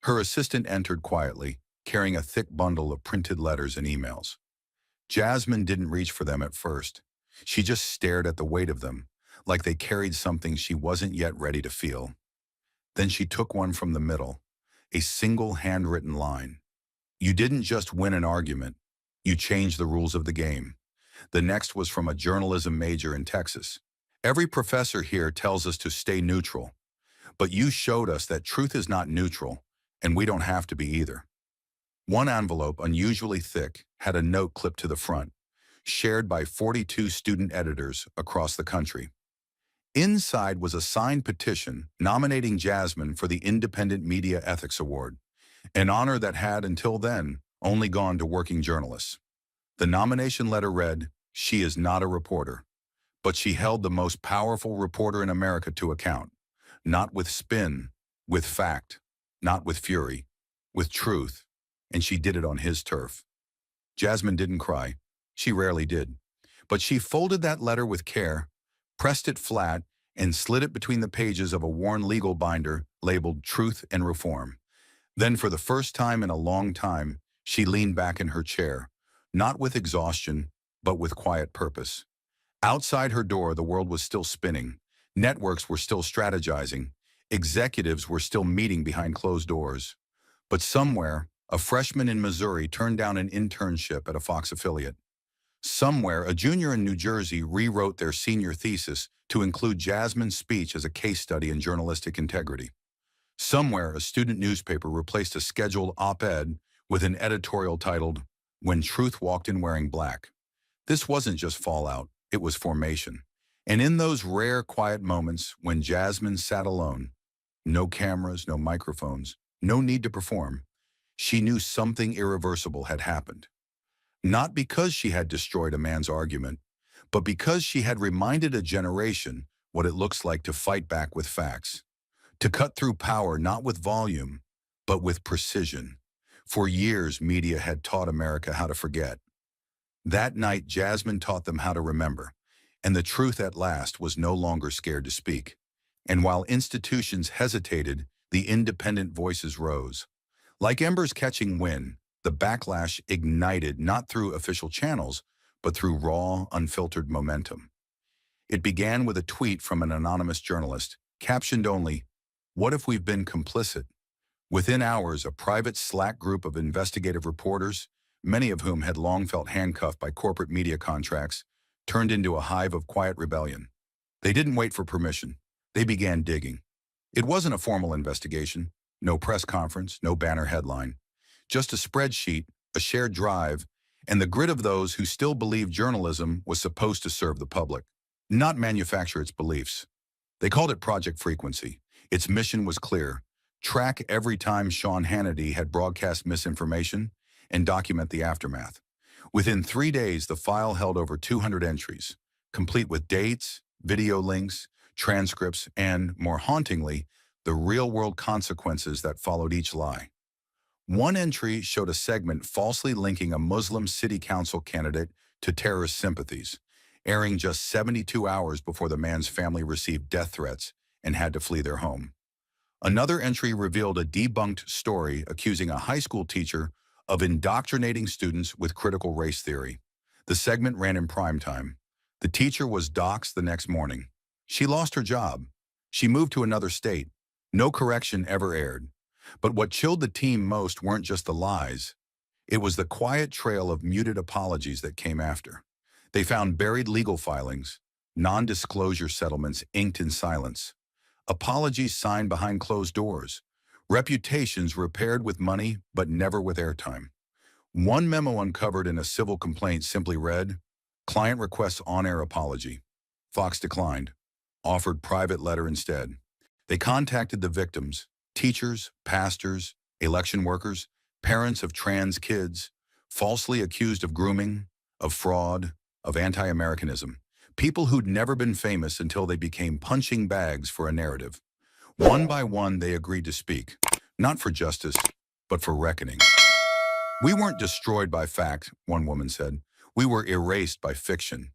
Her assistant entered quietly, carrying a thick bundle of printed letters and emails. Jasmine didn't reach for them at first. She just stared at the weight of them, like they carried something she wasn't yet ready to feel. Then she took one from the middle, a single handwritten line. "You didn't just win an argument, you changed the rules of the game." The next was from a journalism major in Texas. "Every professor here tells us to stay neutral, but you showed us that truth is not neutral, and we don't have to be either." One envelope, unusually thick, had a note clipped to the front, shared by 42 student editors across the country. Inside was a signed petition nominating Jasmine for the Independent Media Ethics Award, an honor that had, until then, only gone to working journalists. The nomination letter read, "She is not a reporter, but she held the most powerful reporter in America to account, not with spin, with fact, not with fury, with truth, and she did it on his turf." Jasmine didn't cry. She rarely did. But she folded that letter with care, pressed it flat, and slid it between the pages of a worn legal binder labeled Truth and Reform. Then, for the first time in a long time, she leaned back in her chair, not with exhaustion, but with quiet purpose. Outside her door, the world was still spinning. Networks were still strategizing. Executives were still meeting behind closed doors. But somewhere, a freshman in Missouri turned down an internship at a Fox affiliate. Somewhere, a junior in New Jersey rewrote their senior thesis to include Jasmine's speech as a case study in journalistic integrity. Somewhere, a student newspaper replaced a scheduled op-ed with an editorial titled, "When Truth Walked in Wearing Black." This wasn't just fallout, it was formation. And in those rare, quiet moments when Jasmine sat alone, no cameras, no microphones, no need to perform, she knew something irreversible had happened. Not because she had destroyed a man's argument, but because she had reminded a generation what it looks like to fight back with facts, to cut through power not with volume, but with precision. For years, media had taught America how to forget. That night, Jasmine taught them how to remember, and the truth at last was no longer scared to speak. And while institutions hesitated, the independent voices rose. Like embers catching wind, the backlash ignited not through official channels, but through raw, unfiltered momentum. It began with a tweet from an anonymous journalist, captioned only, "What if we've been complicit?" Within hours, a private Slack group of investigative reporters, many of whom had long felt handcuffed by corporate media contracts, turned into a hive of quiet rebellion. They didn't wait for permission. They began digging. It wasn't a formal investigation, no press conference, no banner headline. Just a spreadsheet, a shared drive, and the grit of those who still believed journalism was supposed to serve the public, not manufacture its beliefs. They called it Project Frequency. Its mission was clear: track every time Sean Hannity had broadcast misinformation and document the aftermath. Within 3 days, the file held over 200 entries, complete with dates, video links, transcripts, and, more hauntingly, the real-world consequences that followed each lie. One entry showed a segment falsely linking a Muslim city council candidate to terrorist sympathies, airing just 72 hours before the man's family received death threats and had to flee their home. Another entry revealed a debunked story accusing a high school teacher of indoctrinating students with critical race theory. The segment ran in prime time. The teacher was doxxed the next morning. She lost her job. She moved to another state. No correction ever aired. But what chilled the team most weren't just the lies. It was the quiet trail of muted apologies that came after. They found buried legal filings, non-disclosure settlements inked in silence, apologies signed behind closed doors, reputations repaired with money but never with airtime. One memo uncovered in a civil complaint simply read, "Client requests on-air apology." Fox declined, offered private letter instead. They contacted the victims, teachers, pastors, election workers, parents of trans kids, falsely accused of grooming, of fraud, of anti-Americanism. People who'd never been famous until they became punching bags for a narrative. One by one, they agreed to speak, not for justice, but for reckoning. We weren't destroyed by fact, one woman said. We were erased by fiction.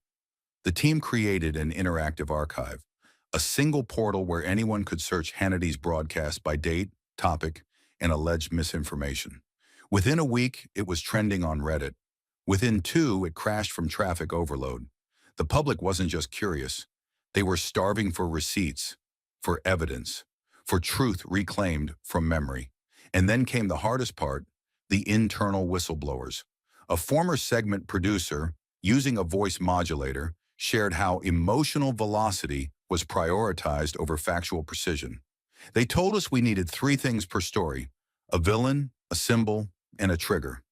The team created an interactive archive, a single portal where anyone could search Hannity's broadcast by date, topic, and alleged misinformation. Within a week, it was trending on Reddit. Within 2, it crashed from traffic overload. The public wasn't just curious. They were starving for receipts, for evidence, for truth reclaimed from memory. And then came the hardest part, the internal whistleblowers. A former segment producer, using a voice modulator, shared how emotional velocity was prioritized over factual precision. They told us we needed 3 things per story: a villain, a symbol, and a trigger.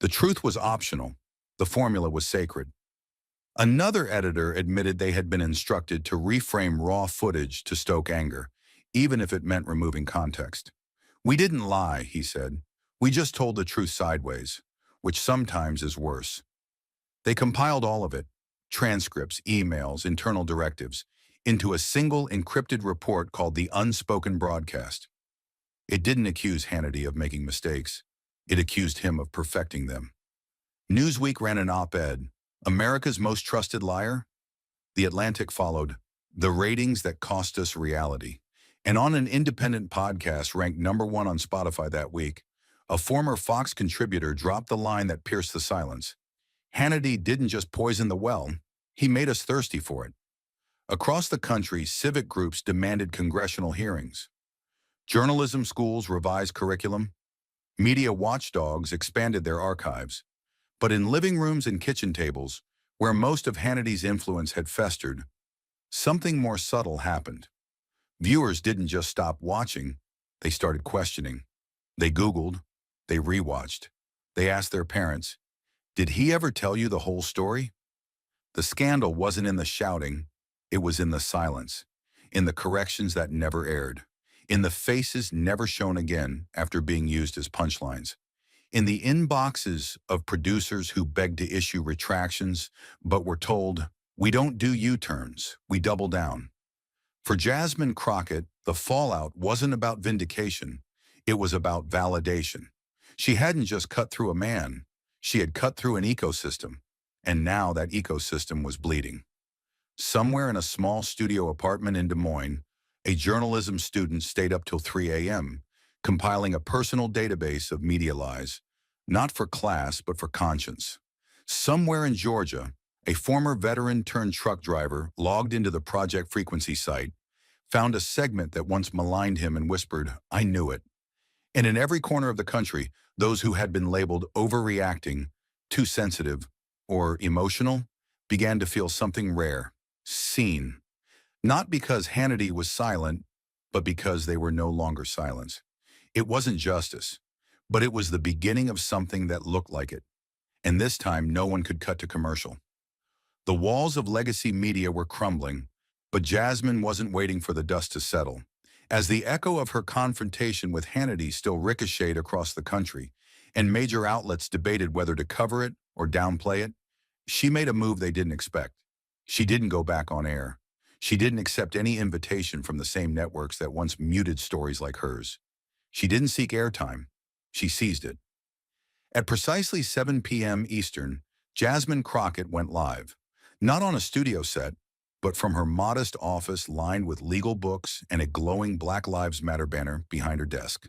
The truth was optional. The formula was sacred. Another editor admitted they had been instructed to reframe raw footage to stoke anger, even if it meant removing context. We didn't lie, he said. We just told the truth sideways, which sometimes is worse. They compiled all of it, transcripts, emails, internal directives, into a single encrypted report called the Unspoken Broadcast. It didn't accuse Hannity of making mistakes. It accused him of perfecting them. Newsweek ran an op-ed, America's Most Trusted Liar? The Atlantic followed, The Ratings That Cost Us Reality. And on an independent podcast ranked #1 on Spotify that week, a former Fox contributor dropped the line that pierced the silence. Hannity didn't just poison the well, he made us thirsty for it. Across the country, civic groups demanded congressional hearings. Journalism schools revised curriculum. Media watchdogs expanded their archives. But in living rooms and kitchen tables, where most of Hannity's influence had festered, something more subtle happened. Viewers didn't just stop watching, they started questioning. They Googled, they rewatched, they asked their parents, "Did he ever tell you the whole story?" The scandal wasn't in the shouting, it was in the silence, in the corrections that never aired, in the faces never shown again after being used as punchlines, in the inboxes of producers who begged to issue retractions but were told, "We don't do U-turns, we double down." For Jasmine Crockett, the fallout wasn't about vindication, it was about validation. She hadn't just cut through a man, she had cut through an ecosystem, and now that ecosystem was bleeding. Somewhere in a small studio apartment in Des Moines, a journalism student stayed up till 3 a.m., compiling a personal database of media lies, not for class but for conscience. Somewhere in Georgia, a former veteran-turned-truck driver logged into the Project Frequency site, found a segment that once maligned him and whispered, "I knew it." And in every corner of the country, those who had been labeled overreacting, too sensitive, or emotional, began to feel something rare, seen. Not because Hannity was silent, but because they were no longer silent. It wasn't justice, but it was the beginning of something that looked like it. And this time, no one could cut to commercial. The walls of legacy media were crumbling, but Jasmine wasn't waiting for the dust to settle. As the echo of her confrontation with Hannity still ricocheted across the country, and major outlets debated whether to cover it or downplay it, she made a move they didn't expect. She didn't go back on air. She didn't accept any invitation from the same networks that once muted stories like hers. She didn't seek airtime. She seized it. At precisely 7 p.m. Eastern, Jasmine Crockett went live. Not on a studio set, but from her modest office lined with legal books and a glowing Black Lives Matter banner behind her desk.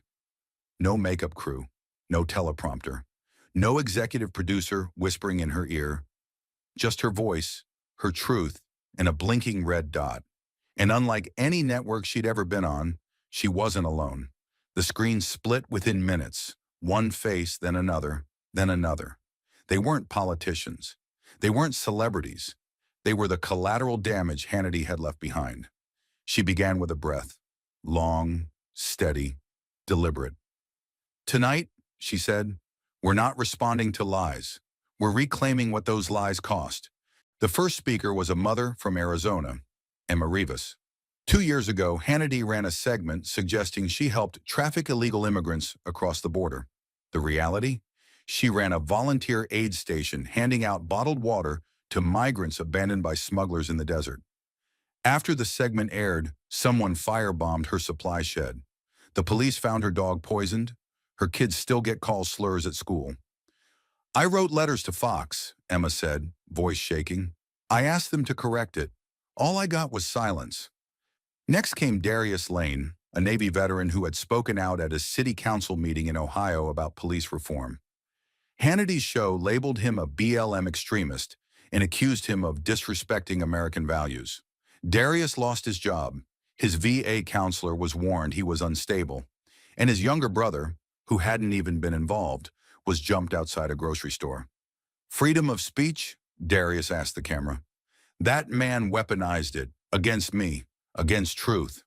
No makeup crew, no teleprompter, no executive producer whispering in her ear, just her voice, her truth, and a blinking red dot. And unlike any network she'd ever been on, she wasn't alone. The screen split within minutes, one face, then another, then another. They weren't politicians. They weren't celebrities. They were the collateral damage Hannity had left behind. She began with a breath, long, steady, deliberate. "Tonight," she said, "we're not responding to lies. We're reclaiming what those lies cost." The first speaker was a mother from Arizona, Emma Rivas. 2 years ago, Hannity ran a segment suggesting she helped traffic illegal immigrants across the border. The reality? She ran a volunteer aid station handing out bottled water to migrants abandoned by smugglers in the desert. After the segment aired, someone firebombed her supply shed. The police found her dog poisoned. Her kids still get called slurs at school. I wrote letters to Fox, Emma said, voice shaking. I asked them to correct it. All I got was silence. Next came Darius Lane, a Navy veteran who had spoken out at a city council meeting in Ohio about police reform. Hannity's show labeled him a BLM extremist and accused him of disrespecting American values. Darius lost his job. His VA counselor was warned he was unstable, and his younger brother, who hadn't even been involved, was jumped outside a grocery store. Freedom of speech? Darius asked the camera. That man weaponized it, against me, against truth.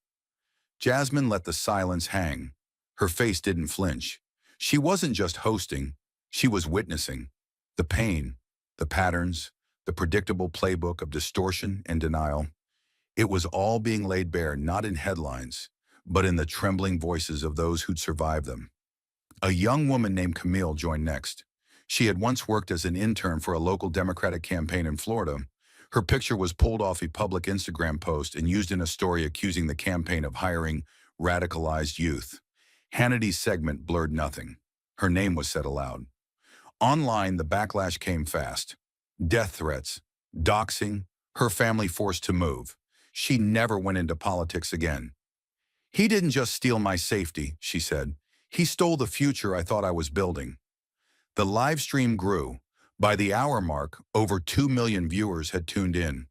Jasmine let the silence hang. Her face didn't flinch. She wasn't just hosting, she was witnessing. The pain, the patterns, the predictable playbook of distortion and denial. It was all being laid bare not in headlines, but in the trembling voices of those who'd survived them. A young woman named Camille joined next. She had once worked as an intern for a local Democratic campaign in Florida. Her picture was pulled off a public Instagram post and used in a story accusing the campaign of hiring radicalized youth. Hannity's segment blurred nothing. Her name was said aloud. Online, the backlash came fast. Death threats, doxing, her family forced to move. She never went into politics again. He didn't just steal my safety, she said. He stole the future I thought I was building. The live stream grew. By the hour mark, over 2 million viewers had tuned in.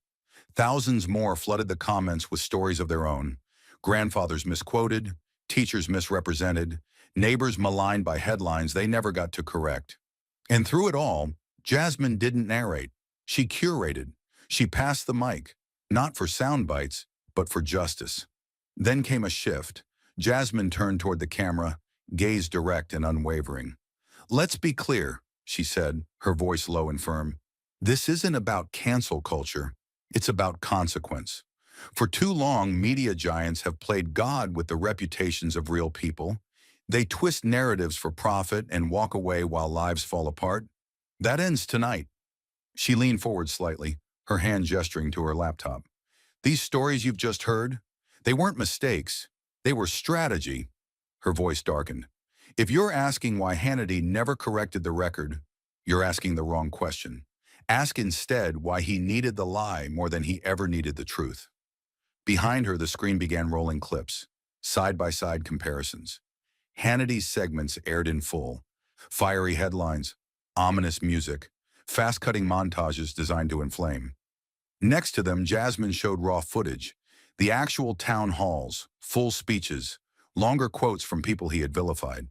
Thousands more flooded the comments with stories of their own. Grandfathers misquoted, teachers misrepresented, neighbors maligned by headlines they never got to correct. And through it all, Jasmine didn't narrate. She curated. She passed the mic, not for sound bites, but for justice. Then came a shift. Jasmine turned toward the camera, gaze direct and unwavering. Let's be clear, she said, her voice low and firm. This isn't about cancel culture. It's about consequence. For too long, media giants have played God with the reputations of real people. They twist narratives for profit and walk away while lives fall apart. That ends tonight. She leaned forward slightly, her hand gesturing to her laptop. These stories you've just heard, they weren't mistakes. They were strategy. Her voice darkened. If you're asking why Hannity never corrected the record, you're asking the wrong question. Ask instead why he needed the lie more than he ever needed the truth. Behind her, the screen began rolling clips, side-by-side comparisons. Hannity's segments aired in full. Fiery headlines, ominous music, fast-cutting montages designed to inflame. Next to them, Jasmine showed raw footage, the actual town halls, full speeches, longer quotes from people he had vilified.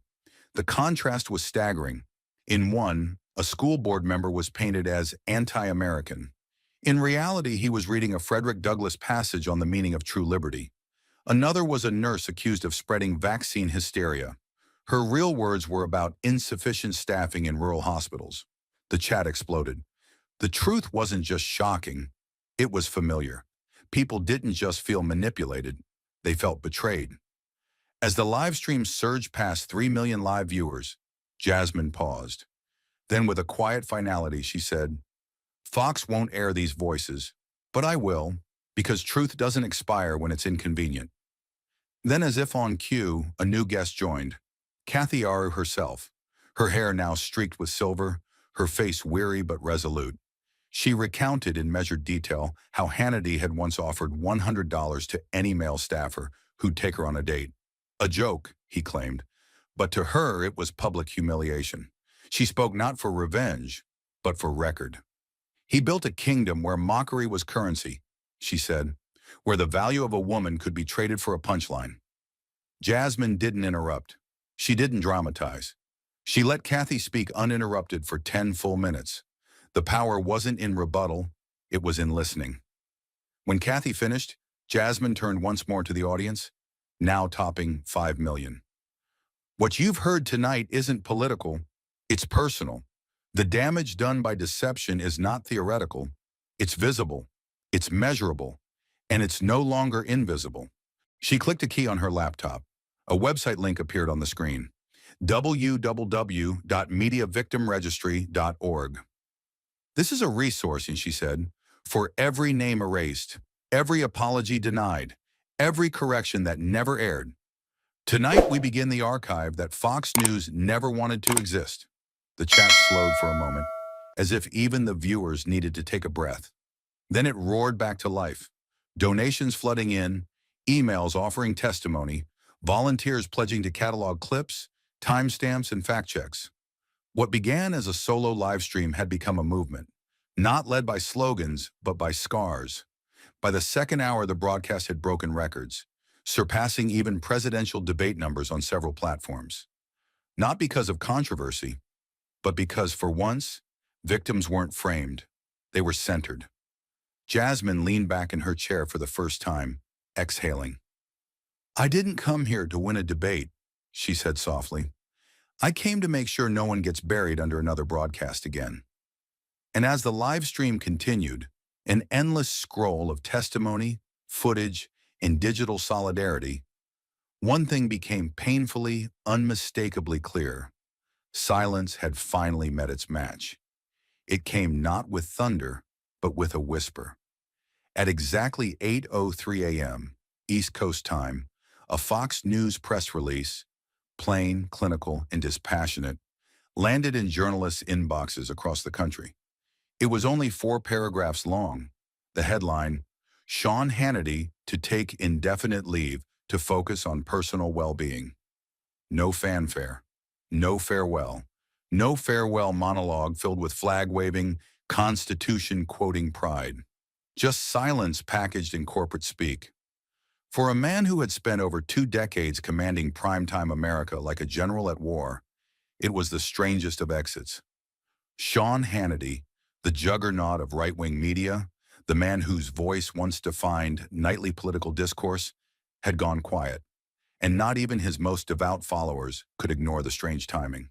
The contrast was staggering. In one, a school board member was painted as anti-American. In reality, he was reading a Frederick Douglass passage on the meaning of true liberty. Another was a nurse accused of spreading vaccine hysteria. Her real words were about insufficient staffing in rural hospitals. The chat exploded. The truth wasn't just shocking, it was familiar. People didn't just feel manipulated, they felt betrayed. As the live stream surged past 3 million live viewers, Jasmine paused. Then with a quiet finality, she said, Fox won't air these voices, but I will, because truth doesn't expire when it's inconvenient. Then as if on cue, a new guest joined, Kathy Aru herself, her hair now streaked with silver, her face weary but resolute. She recounted in measured detail how Hannity had once offered $100 to any male staffer who'd take her on a date. A joke, he claimed, but to her it was public humiliation. She spoke not for revenge, but for record. He built a kingdom where mockery was currency, she said, where the value of a woman could be traded for a punchline. Jasmine didn't interrupt. She didn't dramatize. She let Kathy speak uninterrupted for 10 full minutes. The power wasn't in rebuttal, it was in listening. When Kathy finished, Jasmine turned once more to the audience, now topping 5 million. What you've heard tonight isn't political, it's personal. The damage done by deception is not theoretical, it's visible, it's measurable, and it's no longer invisible. She clicked a key on her laptop. A website link appeared on the screen, www.mediavictimregistry.org. This is a resource, and she said, for every name erased, every apology denied, every correction that never aired. Tonight, we begin the archive that Fox News never wanted to exist. The chat slowed for a moment, as if even the viewers needed to take a breath. Then it roared back to life. Donations flooding in, emails offering testimony, volunteers pledging to catalog clips, timestamps, and fact checks. What began as a solo live stream had become a movement, not led by slogans, but by scars. By the second hour, the broadcast had broken records, surpassing even presidential debate numbers on several platforms. Not because of controversy, but because, for once, victims weren't framed. They were centered. Jasmine leaned back in her chair for the first time, exhaling. "I didn't come here to win a debate," she said softly. "I came to make sure no one gets buried under another broadcast again." And as the live stream continued, an endless scroll of testimony, footage, and digital solidarity, one thing became painfully, unmistakably clear. Silence had finally met its match. It came not with thunder, but with a whisper. At exactly 8:03 a.m., East Coast time, a Fox News press release, plain, clinical, and dispassionate, landed in journalists' inboxes across the country. It was only 4 paragraphs long. The headline, "Sean Hannity to take indefinite leave to focus on personal well-being." No fanfare, no farewell, no farewell monologue filled with flag-waving, Constitution-quoting pride. Just silence packaged in corporate speak. For a man who had spent over 2 decades commanding primetime America like a general at war, it was the strangest of exits. Sean Hannity, the juggernaut of right-wing media, the man whose voice once defined nightly political discourse, had gone quiet, and not even his most devout followers could ignore the strange timing.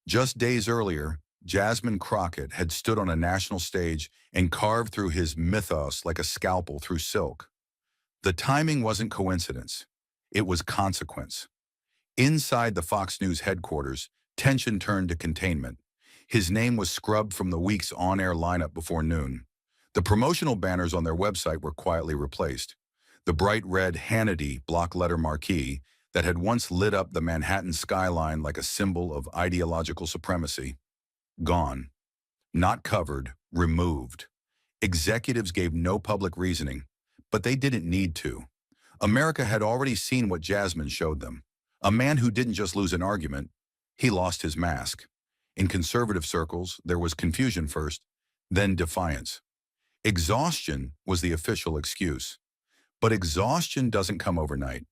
Just days earlier, Jasmine Crockett had stood on a national stage and carved through his mythos like a scalpel through silk. The timing wasn't coincidence. It was consequence. Inside the Fox News headquarters, tension turned to containment. His name was scrubbed from the week's on-air lineup before noon. The promotional banners on their website were quietly replaced. The bright red Hannity block letter marquee that had once lit up the Manhattan skyline like a symbol of ideological supremacy, gone. Not covered, removed. Executives gave no public reasoning, but they didn't need to. America had already seen what Jasmine showed them. A man who didn't just lose an argument, he lost his mask. In conservative circles, there was confusion first, then defiance. Exhaustion was the official excuse. But exhaustion doesn't come overnight.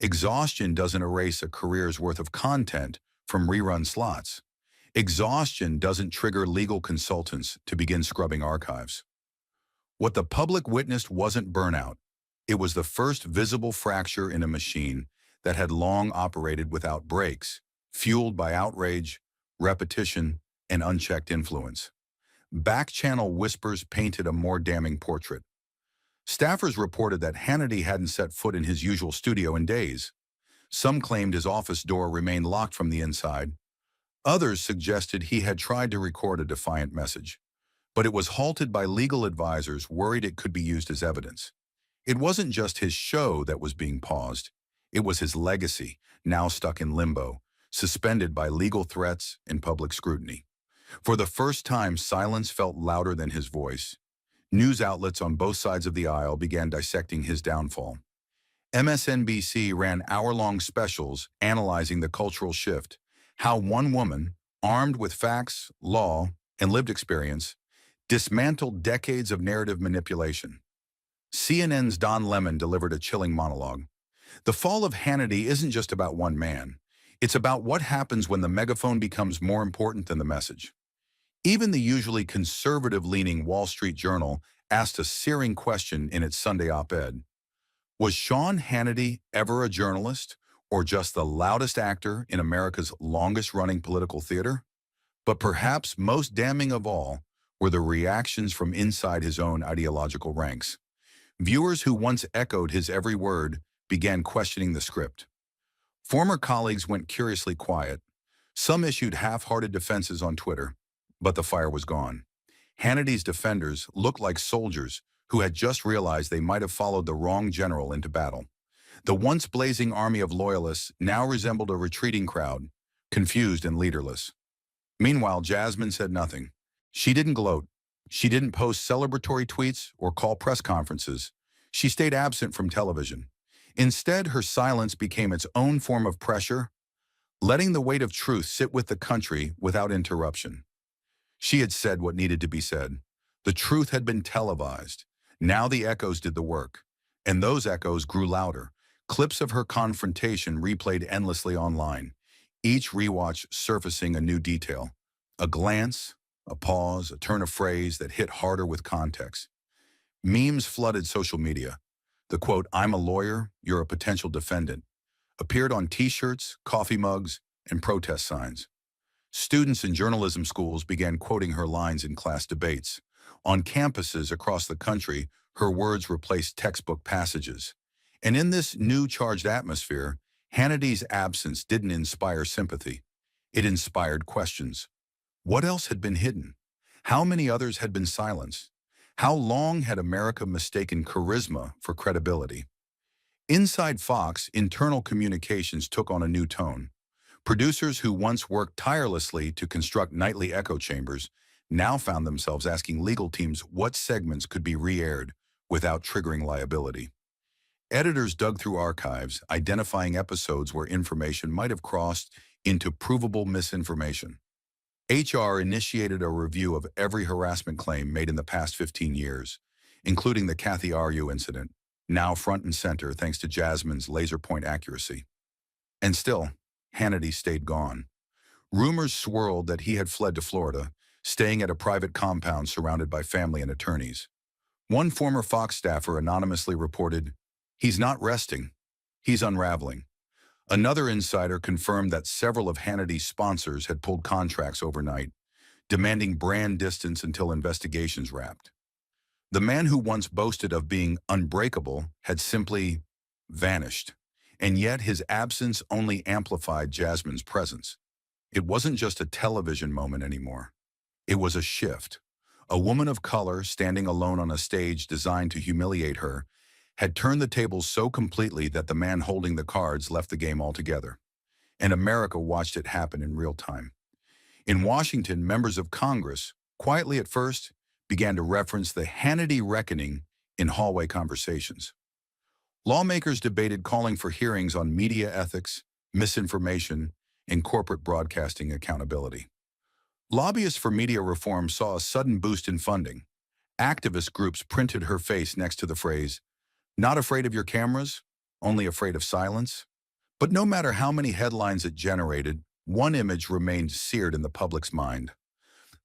Exhaustion doesn't erase a career's worth of content from rerun slots. Exhaustion doesn't trigger legal consultants to begin scrubbing archives. What the public witnessed wasn't burnout. It was the first visible fracture in a machine that had long operated without brakes, fueled by outrage, repetition, and unchecked influence. Back-channel whispers painted a more damning portrait. Staffers reported that Hannity hadn't set foot in his usual studio in days. Some claimed his office door remained locked from the inside. Others suggested he had tried to record a defiant message, but it was halted by legal advisors worried it could be used as evidence. It wasn't just his show that was being paused. It was his legacy, now stuck in limbo, suspended by legal threats and public scrutiny. For the first time, silence felt louder than his voice. News outlets on both sides of the aisle began dissecting his downfall. MSNBC ran hour-long specials analyzing the cultural shift, how one woman, armed with facts, law, and lived experience, dismantled decades of narrative manipulation. CNN's Don Lemon delivered a chilling monologue. The fall of Hannity isn't just about one man. It's about what happens when the megaphone becomes more important than the message. Even the usually conservative-leaning Wall Street Journal asked a searing question in its Sunday op-ed. Was Sean Hannity ever a journalist, or just the loudest actor in America's longest-running political theater? But perhaps most damning of all were the reactions from inside his own ideological ranks. Viewers who once echoed his every word began questioning the script. Former colleagues went curiously quiet. Some issued half-hearted defenses on Twitter, but the fire was gone. Hannity's defenders looked like soldiers who had just realized they might have followed the wrong general into battle. The once blazing army of loyalists now resembled a retreating crowd, confused and leaderless. Meanwhile, Jasmine said nothing. She didn't gloat. She didn't post celebratory tweets or call press conferences. She stayed absent from television. Instead, her silence became its own form of pressure, letting the weight of truth sit with the country without interruption. She had said what needed to be said. The truth had been televised. Now the echoes did the work. And those echoes grew louder. Clips of her confrontation replayed endlessly online, each rewatch surfacing a new detail. A glance, a pause, a turn of phrase that hit harder with context. Memes flooded social media. The quote, "I'm a lawyer, you're a potential defendant," appeared on t-shirts, coffee mugs, and protest signs. Students in journalism schools began quoting her lines in class debates. On campuses across the country, her words replaced textbook passages. And in this new charged atmosphere, Hannity's absence didn't inspire sympathy. It inspired questions. What else had been hidden? How many others had been silenced? How long had America mistaken charisma for credibility? Inside Fox, internal communications took on a new tone. Producers who once worked tirelessly to construct nightly echo chambers now found themselves asking legal teams what segments could be re-aired without triggering liability. Editors dug through archives, identifying episodes where information might have crossed into provable misinformation. HR initiated a review of every harassment claim made in the past 15 years, including the Kathy Aryu incident, now front and center thanks to Jasmine's laser-point accuracy. And still, Hannity stayed gone. Rumors swirled that he had fled to Florida, staying at a private compound surrounded by family and attorneys. One former Fox staffer anonymously reported, "He's not resting, he's unraveling." Another insider confirmed that several of Hannity's sponsors had pulled contracts overnight, demanding brand distance until investigations wrapped. The man who once boasted of being unbreakable had simply vanished, and yet his absence only amplified Jasmine's presence. It wasn't just a television moment anymore. It was a shift. A woman of color standing alone on a stage designed to humiliate her had turned the tables so completely that the man holding the cards left the game altogether. And America watched it happen in real time. In Washington, members of Congress, quietly at first, began to reference the Hannity reckoning in hallway conversations. Lawmakers debated calling for hearings on media ethics, misinformation, and corporate broadcasting accountability. Lobbyists for media reform saw a sudden boost in funding. Activist groups printed her face next to the phrase, "Not afraid of your cameras, only afraid of silence." But no matter how many headlines it generated, one image remained seared in the public's mind.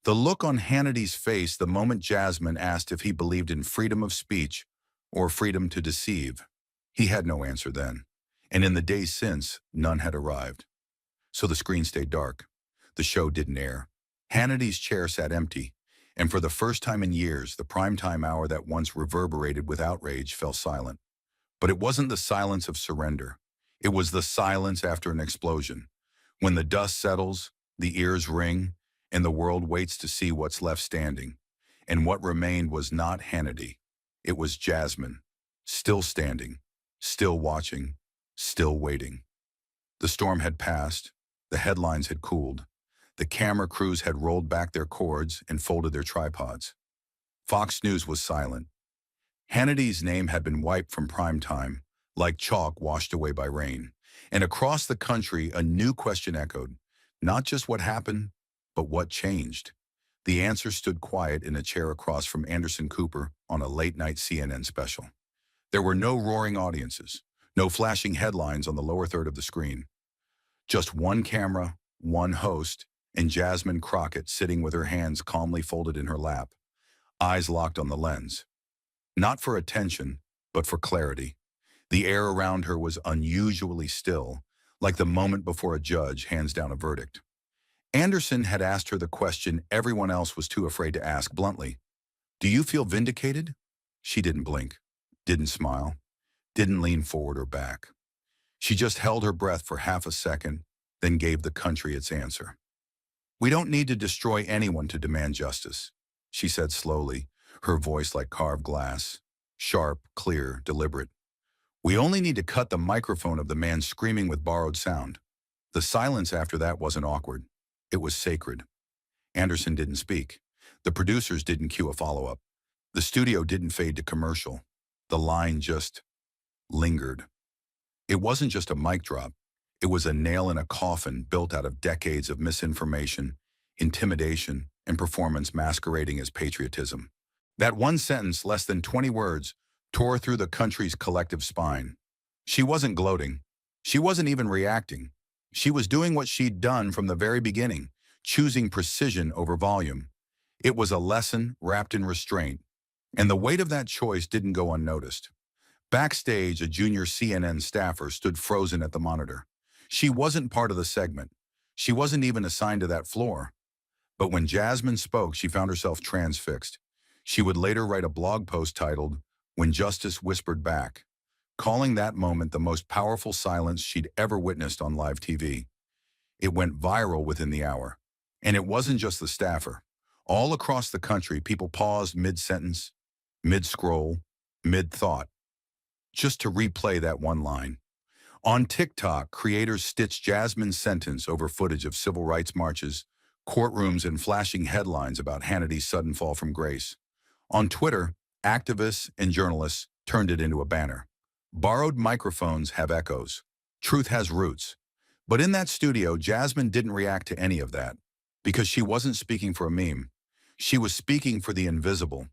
The look on Hannity's face the moment Jasmine asked if he believed in freedom of speech or freedom to deceive. He had no answer then, and in the days since, none had arrived. So the screen stayed dark. The show didn't air. Hannity's chair sat empty, and for the first time in years, the primetime hour that once reverberated with outrage fell silent. But it wasn't the silence of surrender. It was the silence after an explosion. When the dust settles, the ears ring, and the world waits to see what's left standing. And what remained was not Hannity. It was Jasmine, still standing, still watching, still waiting. The storm had passed. The headlines had cooled. The camera crews had rolled back their cords and folded their tripods. Fox News was silent. Hannity's name had been wiped from prime time, like chalk washed away by rain. And across the country, a new question echoed. Not just what happened, but what changed. The answer stood quiet in a chair across from Anderson Cooper on a late-night CNN special. There were no roaring audiences, no flashing headlines on the lower third of the screen. Just one camera, one host, and Jasmine Crockett sitting with her hands calmly folded in her lap, eyes locked on the lens. Not for attention, but for clarity. The air around her was unusually still, like the moment before a judge hands down a verdict. Anderson had asked her the question everyone else was too afraid to ask bluntly. "Do you feel vindicated?" She didn't blink, didn't smile, didn't lean forward or back. She just held her breath for half a second, then gave the country its answer. "We don't need to destroy anyone to demand justice. she said slowly, her voice like carved glass. Sharp, clear, deliberate. We only need to cut the microphone of the man screaming with borrowed sound. The silence after that wasn't awkward. It was sacred. Anderson didn't speak. The producers didn't cue a follow-up. The studio didn't fade to commercial. The line just lingered. It wasn't just a mic drop. It was a nail in a coffin built out of decades of misinformation, intimidation, and performance masquerading as patriotism. That one sentence, less than 20 words, tore through the country's collective spine. She wasn't gloating. She wasn't even reacting. She was doing what she'd done from the very beginning, choosing precision over volume. It was a lesson wrapped in restraint, and the weight of that choice didn't go unnoticed. Backstage, a junior CNN staffer stood frozen at the monitor. She wasn't part of the segment. She wasn't even assigned to that floor. But when Jasmine spoke, she found herself transfixed. She would later write a blog post titled, "When Justice Whispered Back," calling that moment the most powerful silence she'd ever witnessed on live TV. It went viral within the hour. And it wasn't just the staffer. All across the country, people paused mid-sentence, mid-scroll, mid-thought, just to replay that one line. On TikTok, creators stitched Jasmine's sentence over footage of civil rights marches, courtrooms, and flashing headlines about Hannity's sudden fall from grace. On Twitter, activists and journalists turned it into a banner. Borrowed microphones have echoes. Truth has roots. But in that studio, Jasmine didn't react to any of that, because she wasn't speaking for a meme. She was speaking for the invisible.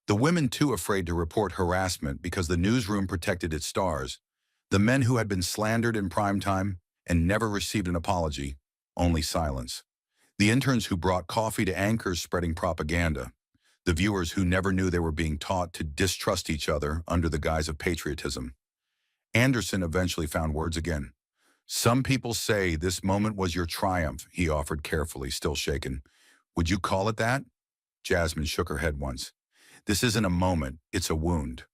The women too afraid to report harassment because the newsroom protected its stars. The men who had been slandered in prime time and never received an apology, only silence. The interns who brought coffee to anchors spreading propaganda. The viewers who never knew they were being taught to distrust each other under the guise of patriotism. Anderson eventually found words again. "Some people say this moment was your triumph," he offered carefully, still shaken. "Would you call it that?" Jasmine shook her head once. "This isn't a moment, it's a wound."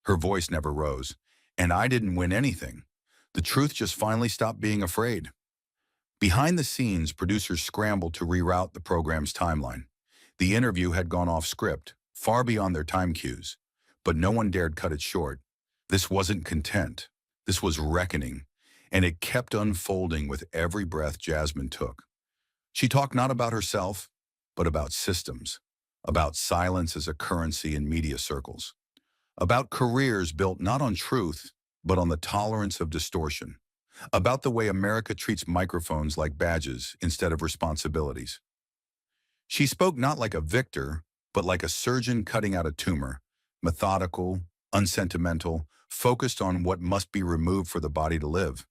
Her voice never rose. "And I didn't win anything. The truth just finally stopped being afraid." Behind the scenes, producers scrambled to reroute the program's timeline. The interview had gone off script, far beyond their time cues. But no one dared cut it short. This wasn't content. This was reckoning. And it kept unfolding with every breath Jasmine took. She talked not about herself, but about systems. About silence as a currency in media circles. About careers built not on truth, but on the tolerance of distortion. About the way America treats microphones like badges instead of responsibilities. She spoke not like a victor, but like a surgeon cutting out a tumor, methodical, unsentimental, focused on what must be removed for the body to live.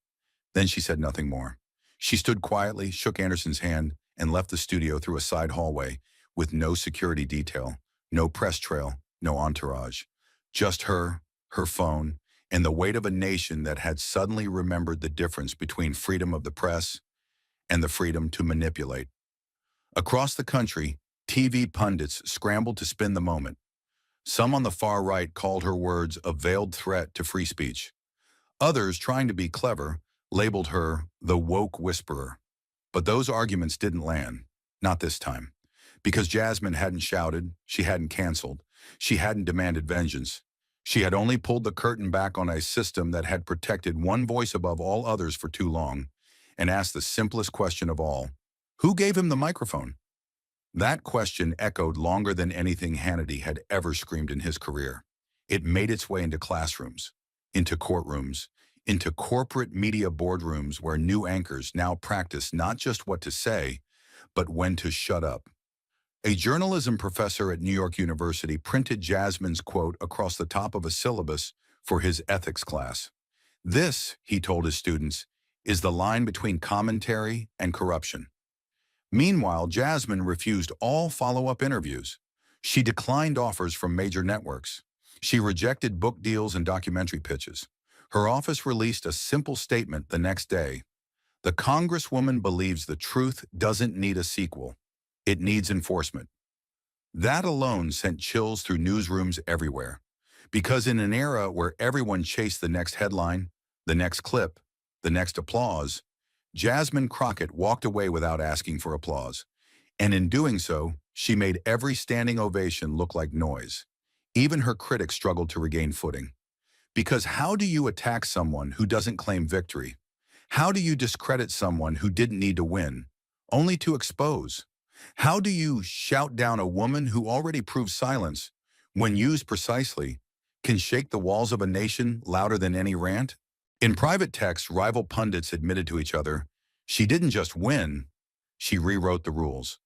Then she said nothing more. She stood quietly, shook Anderson's hand, and left the studio through a side hallway with no security detail, no press trail, no entourage. Just her phone, and the weight of a nation that had suddenly remembered the difference between freedom of the press and the freedom to manipulate. Across the country, TV pundits scrambled to spin the moment. Some on the far right called her words a veiled threat to free speech. Others, trying to be clever, labeled her the woke whisperer. But those arguments didn't land, not this time. Because Jasmine hadn't shouted, she hadn't canceled, she hadn't demanded vengeance. She had only pulled the curtain back on a system that had protected one voice above all others for too long, and asked the simplest question of all: who gave him the microphone? That question echoed longer than anything Hannity had ever screamed in his career. It made its way into classrooms, into courtrooms, into corporate media boardrooms where new anchors now practice not just what to say, but when to shut up. A journalism professor at New York University printed Jasmine's quote across the top of a syllabus for his ethics class. "This," he told his students, "is the line between commentary and corruption." Meanwhile, Jasmine refused all follow-up interviews. She declined offers from major networks. She rejected book deals and documentary pitches. Her office released a simple statement the next day: "The Congresswoman believes the truth doesn't need a sequel. It needs enforcement." That alone sent chills through newsrooms everywhere. Because in an era where everyone chased the next headline, the next clip, the next applause, Jasmine Crockett walked away without asking for applause. And in doing so, She made every standing ovation look like noise. Even her critics struggled to regain footing. Because how do you attack someone who doesn't claim victory? How do you discredit someone who didn't need to win, only to expose? How do you shout down a woman who already proved silence, when used precisely, can shake the walls of a nation louder than any rant? In private texts, rival pundits admitted to each other, she didn't just win, she rewrote the rules.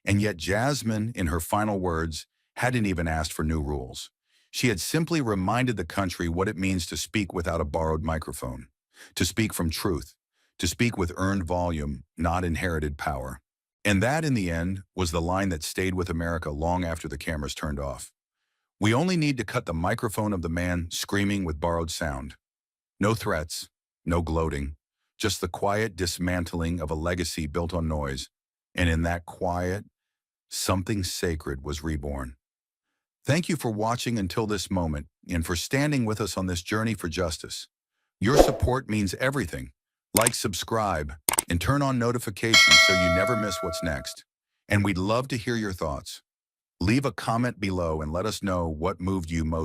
And yet Jasmine, in her final words, hadn't even asked for new rules. She had simply reminded the country what it means to speak without a borrowed microphone, to speak from truth, to speak with earned volume, not inherited power. And that, in the end, was the line that stayed with America long after the cameras turned off. We only need to cut the microphone of the man screaming with borrowed sound. No threats, no gloating, just the quiet dismantling of a legacy built on noise. And in that quiet, something sacred was reborn. Thank you for watching until this moment and for standing with us on this journey for justice. Your support means everything. Like, subscribe, and turn on notifications so you never miss what's next. And we'd love to hear your thoughts. Leave a comment below and let us know what moved you most